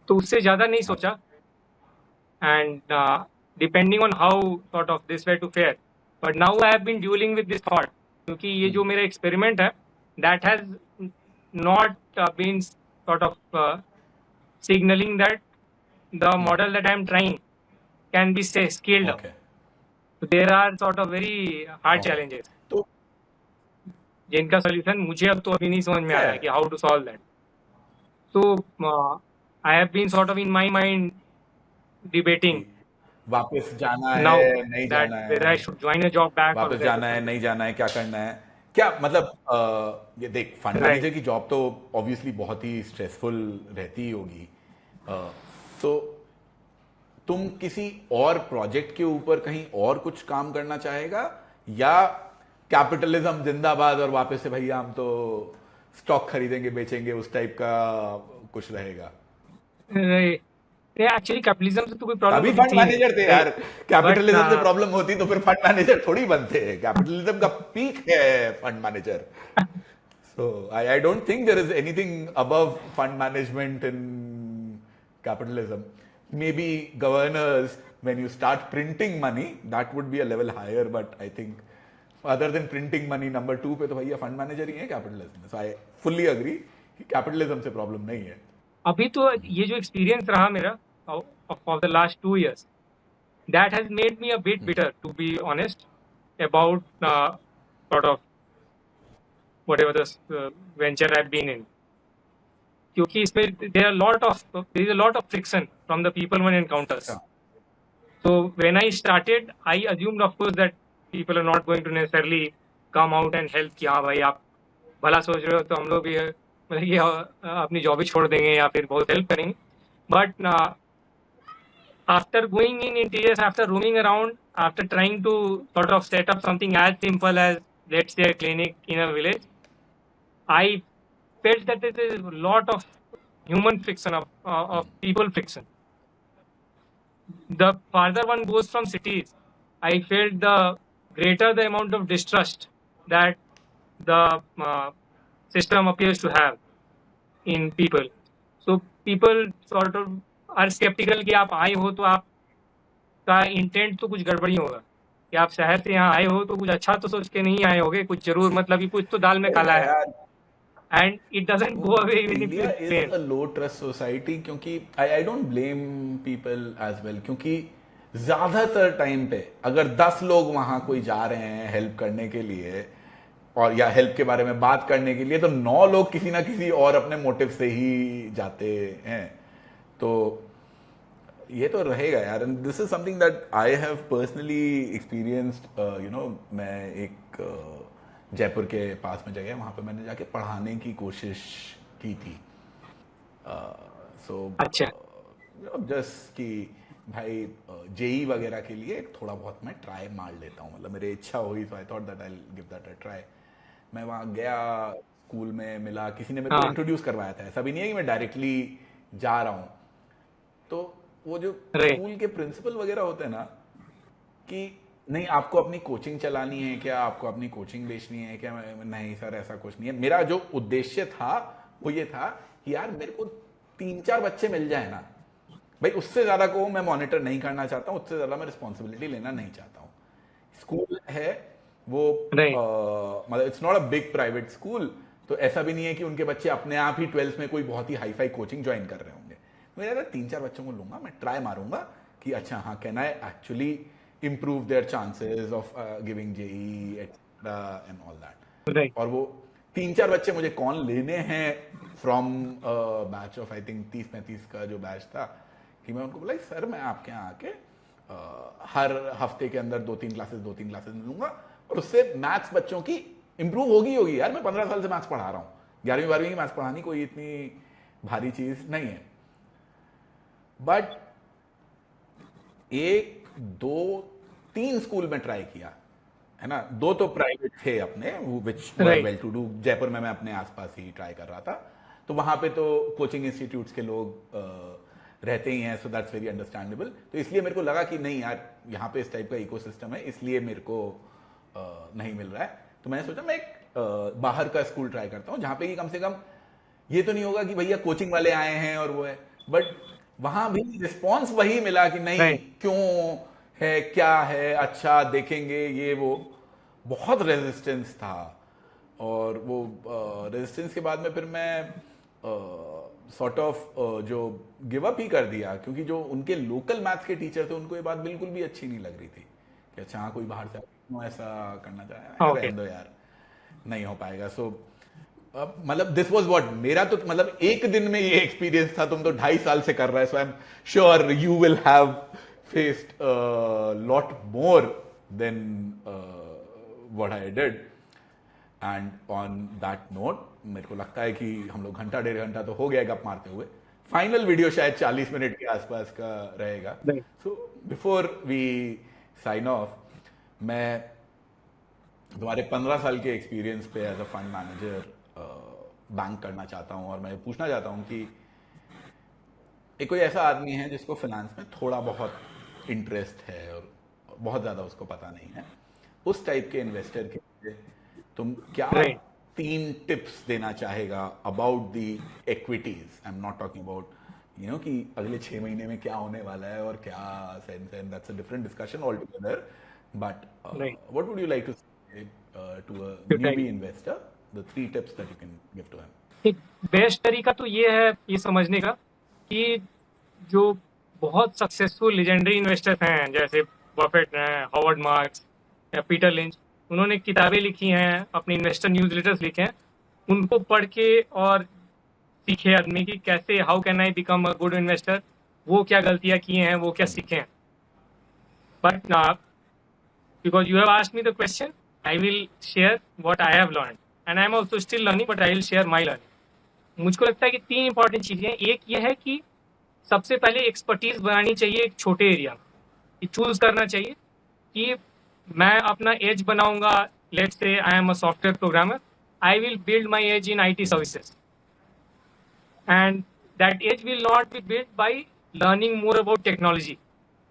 तो उससे ज्यादा नहीं सोचा. And depending on how sort of this way to fair, but now I have been dueling with this thought, क्योंकि ये जो मेरा एक्सपेरिमेंट है that has not been sort of signalling that the model that I am trying can be scaled up. There are sort of very hard challenges, तो जिनका solution मुझे अब तो अभी नहीं समझ में आ रहा है कि how to solve that. So I have been sort of in my mind debating वापस जाना now है नहीं that जाना है, whether I should join a job back, वापस जाना है नहीं जाना है, क्या करना है, क्या मतलब ये देख फंड मैनेजर की जॉब तो ऑब्वियसली बहुत ही स्ट्रेसफुल रहती ही होगी. तो तुम किसी और प्रोजेक्ट के ऊपर कहीं और कुछ काम करना चाहेगा, या कैपिटलिज्म जिंदाबाद और वापस से भैया हम तो स्टॉक खरीदेंगे बेचेंगे उस टाइप का कुछ रहेगा? एक्चुअली कैपिटलिज्म से तो कोई प्रॉब्लम अभी फंड मैनेजर थे यार. कैपिटलिज्म से प्रॉब्लम होती तो फिर फंड मैनेजर थोड़ी बनते. कैपिटलिज्म का पीक है fund manager. So I don't think there is anything above fund management in capitalism. Maybe governors, when you start printing money, that would be a level higher, but I think other than printing money, number 2 पे तो भैया fund manager ही है capitalism में. So I fully agree कि capitalism से problem नहीं है. अभी तो ये जो एक्सपीरियंस रहा मेरा of the last 2 years, that has made me a bit bitter, to be honest, about sort of whatever the venture I've been in. क्योंकि इसमें there is a lot of friction from the people one encounters. So when I started, I assumed of course that people are not going to necessarily come out and help कि हाँ भाई आप भला सोच रहे हो तो हम लोग भी मतलब कि अपनी जॉब ही छोड़ देंगे या फिर बहुत हेल्प करेंगे. But after going in interiors, after roaming around, after trying to sort of set up something as simple as, let's say, a clinic in a village, I felt that there is a lot of human friction, of people friction. The farther one goes from cities, I felt the greater the amount of distrust that the system appears to have in people. So people sort of are skeptical कि आप आए हो तो आपका intent तो कुछ गड़बड़ी होगा, कि आप शहर से यहाँ आए हो तो कुछ अच्छा तो सोच के नहीं आए होगे, कुछ जरूर मतलब कि कुछ तो दाल में काला है, यार and it doesn't go away even if India you is fail. A low trust society, क्योंकि I don't blame people as well, क्योंकि ज्यादातर टाइम पे अगर 10 लोग वहां कोई जा रहे हैं हेल्प करने के लिए और या हेल्प के बारे में बात करने के लिए, तो 9 लोग किसी ना किसी और अपने मोटिव से ही जाते हैं। तो ये तो रहेगा यार, and this is something that I have personally experienced. मैं एक जयपुर के पास में जगह है, वहां पे मैंने जाके पढ़ाने की कोशिश की थी। सो अच्छा, जस्ट कि भाई जेई वगैरह के लिए थोड़ा बहुत मैं ट्राई मार लेता हूँ, मतलब मेरी इच्छा हुई, so I thought that I give that a try. मैं वहाँ गया, स्कूल में मिला, किसी ने मेरे को हाँ, इंट्रोड्यूस करवाया था, ऐसा भी नहीं है कि मैं डायरेक्टली जा रहा हूँ। तो वो जो राइट, स्कूल के प्रिंसिपल वगैरह होते हैं ना, कि नहीं आपको अपनी कोचिंग चलानी है क्या, आपको अपनी कोचिंग बेचनी है क्या, नहीं सर ऐसा कुछ नहीं है। मेरा जो उद्देश्य था वो ये था कि यार मेरे को 3-4 बच्चे मिल जाए ना भाई, उससे ज्यादा को मैं मॉनिटर नहीं करना चाहता हूँ, उससे ज्यादा मैं रिस्पॉन्सिबिलिटी लेना नहीं चाहता हूँ। स्कूल है वो, राइट, मतलब it's not a big private school, तो ऐसा भी नहीं है कि उनके बच्चे अपने आप ही 12th में कोई बहुत ही हाई फाई कोचिंग ज्वाइन कर रहे होंगे। मैं यार 3-4 बच्चों को लूंगा, मैं ट्राई मारूंगा कि अच्छा हाँ can I actually improve their chances of giving JEE etc and all that। Right, और वो 3-4 बच्चे मुझे कौन लेने हैं from batch of I think 30-35 का जो बैच था, कि मैं उनको बोला सर मैं आपके यहाँ आके हर हफ्ते के अंदर 2-3 क्लासेस लूंगा, और उससे मैथ्स बच्चों की इंप्रूव होगी यार। मैं 15 साल से मैथ्स पढ़ा रहा हूँ, 11वीं 12वीं की मैथ्स पढ़ानी कोई इतनी भारी चीज नहीं है। बट 1-2-3 स्कूल में ट्राई किया है ना, 2 तो प्राइवेट थे अपने which were right, well to do. Jaipur में मैं अपने आसपास ही ट्राई कर रहा था, तो वहां पे तो कोचिंग इंस्टीट्यूट्स के लोग रहते ही हैं, सो दैट्स वेरी अंडरस्टैंडेबल। तो इसलिए मेरे को लगा कि नहीं यार यहाँ पे इस टाइप का इकोसिस्टम है, इसलिए मेरे को नहीं मिल रहा है। तो मैंने सोचा मैं एक बाहर का स्कूल ट्राई करता हूँ, जहाँ पे कि कम से कम ये तो नहीं होगा कि भैया कोचिंग वाले आए हैं और वो है, बट वहां भी रिस्पॉन्स वही मिला कि नहीं राइट, क्यों है, क्या है, अच्छा देखेंगे ये वो। बहुत रेजिस्टेंस था, और वो रेजिस्टेंस के बाद में फिर मैं सॉर्ट ऑफ जो गिव अप ही कर दिया, क्योंकि जो उनके लोकल मैथ्स के टीचर थे उनको ये बात बिल्कुल भी अच्छी नहीं लग रही थी कि अच्छा हाँ कोई बाहर से क्यों ऐसा करना चाह रहा है, ओके, रहने दो यार नहीं हो पाएगा। सो मतलब दिस वाज व्हाट, मेरा तो मतलब एक दिन में ये एक्सपीरियंस था, तुम तो 2.5 साल से कर रहे हो, so I am sure you will have faced lot more than what I did. And on that note मेरे को लगता है कि हम लोग घंटा 1.5 घंटा तो हो गया गप मारते हुए, फाइनल वीडियो शायद 40 मिनट के आसपास का रहेगा। Right, so before we sign off, मैं तुम्हारे 15 साल के एक्सपीरियंस पे as a fund manager bank करना चाहता हूँ, और मैं पूछना चाहता हूँ कि एक कोई ऐसा आदमी है जिसको फाइनेंस में थोड़ा बहुत इंटरेस्ट है और बहुत ज़्यादा उसको पता नहीं है, उस टाइप के इन्वेस्टर के लिए तुम क्या राइट, 3 टिप्स देना चाहेगा about the equities. I am not talking about कि अगले 6 महीने में क्या होने वाला है और क्या sense, and that's a different discussion all together. But right, what would you like to say to a right. Newbie investor, the 3 tips that you can give to him. एक बेस्ट तरीका तो ये है ये समझने का कि जो बहुत सक्सेसफुल लेजेंडरी इन्वेस्टर्स हैं, जैसे बफेट हैं, हॉवर्ड मार्क्स या पीटर लिंच, उन्होंने किताबें लिखी हैं, अपने इन्वेस्टर न्यूज़ लेटर्स लिखे हैं, उनको पढ़ के और सीखे आदमी की कैसे how can I become a good investor, वो क्या गलतियां किए हैं, वो क्या सीखे हैं। But because you have asked me the question, I will share what I have learned and I am also still learning, but I will share my learning. मुझको लगता है कि 3 इंपॉर्टेंट चीजें हैं। एक ये है कि सबसे पहले एक्सपर्टीज बनानी चाहिए एक छोटे एरिया में, चूज करना चाहिए कि मैं अपना एज बनाऊंगा। Let's say I am a software programmer, I will build my edge in IT services, and that edge will not be built by learning more about technology.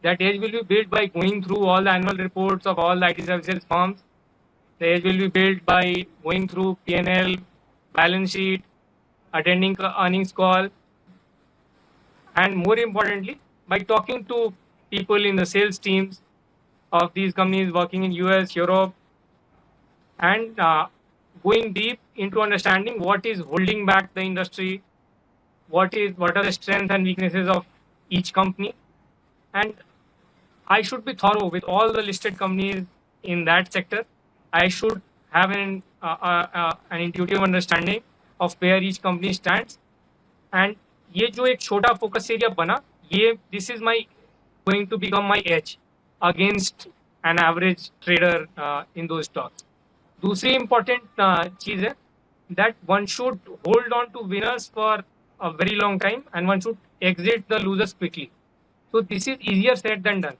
That edge will be built by going through all the annual reports of all the IT services firms. The edge will be built by going through P&L, balance sheet, attending earnings call, and more importantly, by talking to people in the sales teams of these companies working in US, Europe, and going deep into understanding what is holding back the industry, what are the strengths and weaknesses of each company, and I should be thorough with all the listed companies in that sector. I should have an intuitive understanding of where each company stands. And ये जो एक छोटा focus area बना, ये this is my going to become my edge against an average trader in those stocks. दूसरी important चीज है that one should hold on to winners for a very long time and one should exit the losers quickly. So this is easier said than done.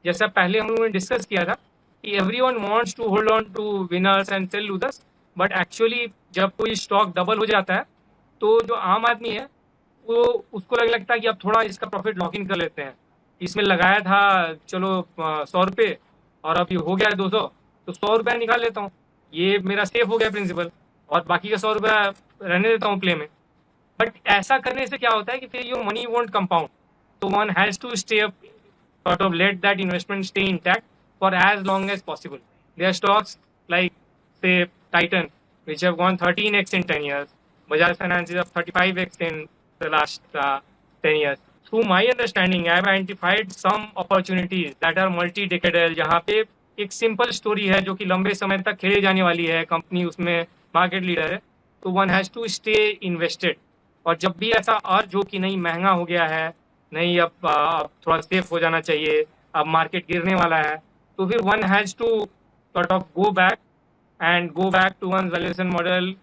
जैसा पहले हम लोगों ने discuss किया था कि everyone wants to hold on to winners and sell losers, but actually जब कोई स्टॉक डबल हो जाता है तो जो आम आदमी है वो उसको लगता है कि अब थोड़ा इसका प्रॉफिट लॉक इन कर लेते हैं, इसमें लगाया था चलो 100 रुपये और अभी हो गया 200, तो 100 रुपया निकाल लेता हूँ, ये मेरा सेफ हो गया प्रिंसिपल, और बाकी का 100 रुपया रहने देता हूँ प्ले में. बट ऐसा करने से क्या होता है कि फिर योर मनी वोंट कंपाउंड. तो one has to stay up, sort of let that investment stay intact for as long as possible. There are stocks like, say, Titan, which have gone 13x in 10 years. Bajaj Finance is up 35x in the last 10 years. Through my understanding, I have identified some opportunities that are multi-decadal, जहाँ पे एक simple story है जो कि लंबे समय तक खेले जाने वाली है, कंपनी उसमें मार्केट लीडर है, तो one has to stay invested. और जब भी ऐसा अर्ज हो कि नहीं महंगा हो गया है, नहीं अब थोड़ा सेफ हो जाना चाहिए, अब मार्केट गिरने वाला है, तो फिर one has to sort of go back to one's valuation model,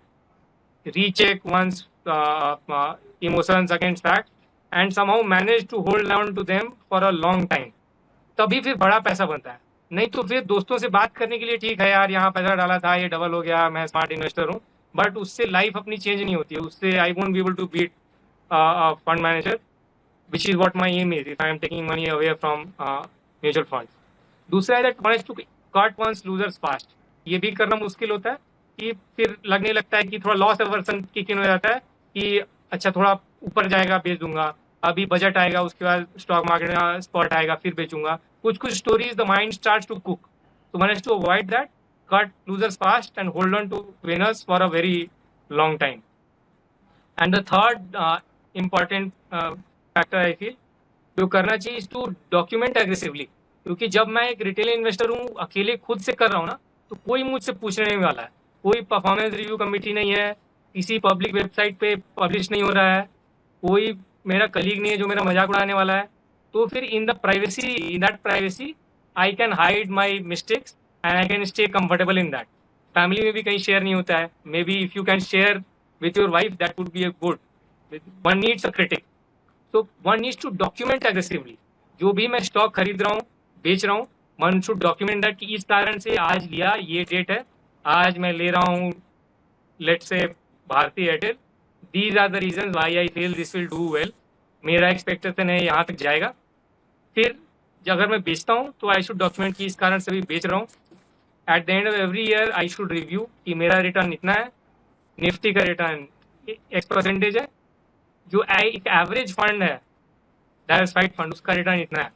recheck one's emotions against fact and somehow manage to hold on to them for a long time. तभी फिर बड़ा पैसा बनता है. नहीं तो फिर दोस्तों से बात करने के लिए ठीक है यार, यहाँ पैसा डाला था, ये डबल हो गया, मैं स्मार्ट इन्वेस्टर हूँ, बट उससे लाइफ अपनी चेंज नहीं होती है. उससे I won't be able to beat fund manager, which is what my aim is if I am taking money away from mutual funds. दूसरा है that one is to cut one's losers fast. ये भी करना मुश्किल होता है कि फिर लगने लगता है कि थोड़ा लॉस एवर्सन किक इन हो जाता है कि अच्छा थोड़ा ऊपर जाएगा बेच दूंगा, अभी बजट आएगा उसके बाद स्टॉक मार्केट में स्पॉट आएगा फिर बेचूंगा. कुछ stories the mind starts to cook. So one has to avoid that, cut losers fast and hold on to winners for a very long time. And the third important factor I feel जो करना चाहिए is to document aggressively. क्योंकि जब मैं एक retail investor हूँ, अकेले खुद से कर रहा हूँ ना, तो कोई मुझसे पूछने नहीं वाला है, कोई परफॉर्मेंस रिव्यू कमेटी नहीं है, किसी पब्लिक वेबसाइट पे पब्लिश नहीं हो रहा है, कोई मेरा कलीग नहीं है जो मेरा मजाक उड़ाने वाला है. तो फिर इन दैट privacy I can hide my mistakes and I can stay comfortable in that. Family में भी कहीं शेयर नहीं होता है. Maybe if you can share with your wife that would be a good. One needs a critic. तो one needs to document aggressively. जो भी मैं स्टॉक खरीद रहा हूँ, बेच रहा हूँ, वन शुड डॉक्यूमेंट दैट कि इस कारण से आज लिया, ये डेट है, आज मैं ले रहा हूँ let's say Bharti Airtel, these are the reasons why I feel this will do well, मेरा एक्सपेक्टेशन है यहाँ तक जाएगा. फिर अगर मैं बेचता हूँ तो आई शुड डॉक्यूमेंट कि इस कारण से भी बेच रहा हूँ. At the end of every year I should review कि मेरा रिटर्न इतना है, निफ्टी का रिटर्न X% है, जो एक एवरेज फंड है डाइवर्सिफाइड फंड उसका रिटर्न इतना है.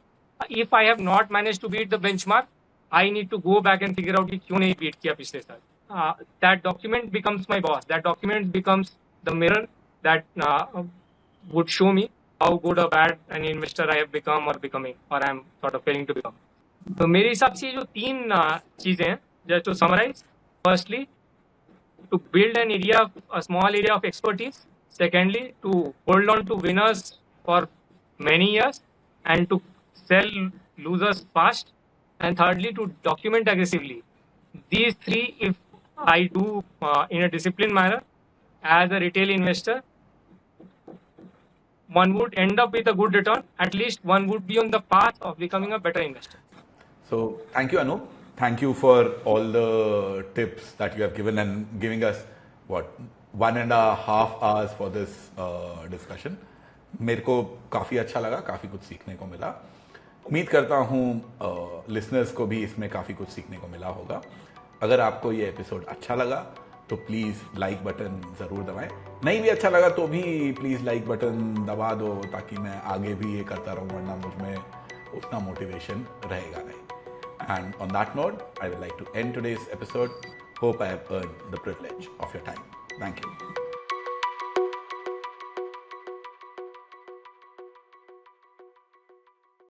If I have not manage to beat the benchmark, I need to go back and figure out कि क्यों नहीं बीट किया पिछले साल. That document becomes my boss, that document becomes the mirror that would show me how good or bad an investor I have become or becoming or I am sort of failing to become. तो मेरे हिसाब से जो तीन चीज़ें हैं, just to summarise, firstly to build a small area of expertise. Secondly, to hold on to winners for many years and to sell losers fast. And thirdly, to document aggressively. These three, if I do in a disciplined manner as a retail investor, one would end up with a good return. At least one would be on the path of becoming a better investor. So, thank you, Anup. Thank you for all the tips that you have given and giving us 1.5 hours for this discussion. मेरे को काफ़ी अच्छा लगा, काफ़ी कुछ सीखने को मिला. उम्मीद करता हूँ लिसनर्स को भी इसमें काफ़ी कुछ सीखने को मिला होगा. अगर आपको ये एपिसोड अच्छा लगा तो प्लीज़ लाइक बटन ज़रूर दबाएं. नहीं भी अच्छा लगा तो भी प्लीज़ लाइक बटन दबा दो ताकि मैं आगे भी ये करता रहूँ, वरना मुझ में उतना मोटिवेशन रहेगा नहीं. And on that note, I would like to end today's episode. Hope I have earned the privilege of your time. Thank you.